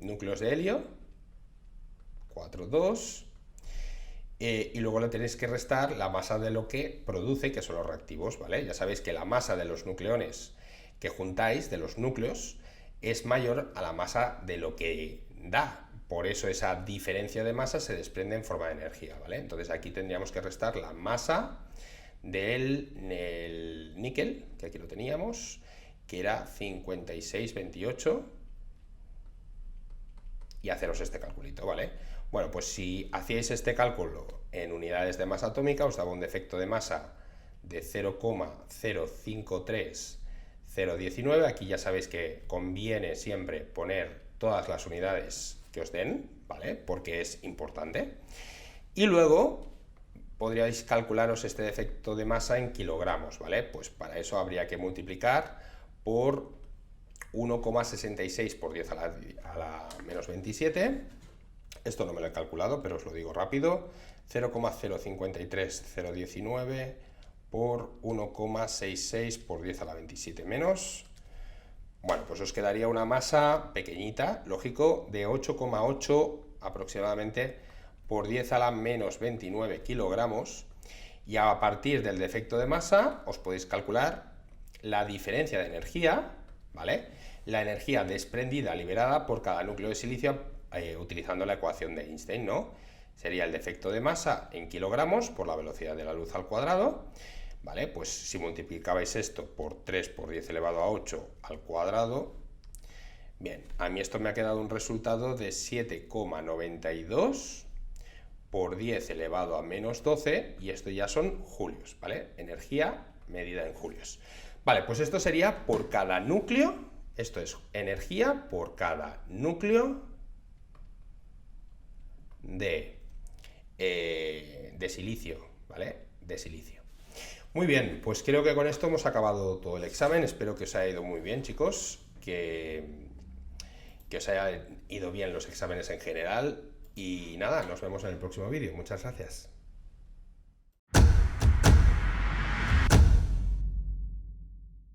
Núcleos de helio, 4,2, y luego le tenéis que restar la masa de lo que produce, que son los reactivos, ¿vale? Ya sabéis que la masa de los nucleones que juntáis, de los núcleos, es mayor a la masa de lo que da. Por eso esa diferencia de masa se desprende en forma de energía, ¿vale? Entonces aquí tendríamos que restar la masa del níquel, que aquí lo teníamos, que era 5628, y haceros este calculito, ¿vale? Bueno, pues si hacíais este cálculo en unidades de masa atómica, os daba un defecto de masa de 0,053019. Aquí ya sabéis que conviene siempre poner todas las unidades que os den, ¿vale? Porque es importante. Y luego podríais calcularos este defecto de masa en kilogramos, ¿vale? Pues para eso habría que multiplicar por 1,66 por 10 a la menos 27. Esto no me lo he calculado, pero os lo digo rápido. 0,053019 por 1,66 por 10 a la 27 menos. Bueno, pues os quedaría una masa pequeñita, lógico, de 8,8 aproximadamente por 10 a la menos 29 kilogramos. Y a partir del defecto de masa os podéis calcular la diferencia de energía, ¿vale? La energía desprendida liberada por cada núcleo de silicio utilizando la ecuación de Einstein, ¿no? Sería el defecto de masa en kilogramos por la velocidad de la luz al cuadrado. ¿Vale? Pues si multiplicabais esto por 3 por 10 elevado a 8 al cuadrado, bien, a mí esto me ha quedado un resultado de 7,92 por 10 elevado a menos 12, y esto ya son julios, ¿vale? Energía medida en julios. Vale, pues esto sería por cada núcleo, esto es energía por cada núcleo de silicio, ¿vale? De silicio. Muy bien, pues creo que con esto hemos acabado todo el examen. Espero que os haya ido muy bien, chicos, que os haya ido bien los exámenes en general. Y nada, nos vemos en el próximo vídeo. Muchas gracias.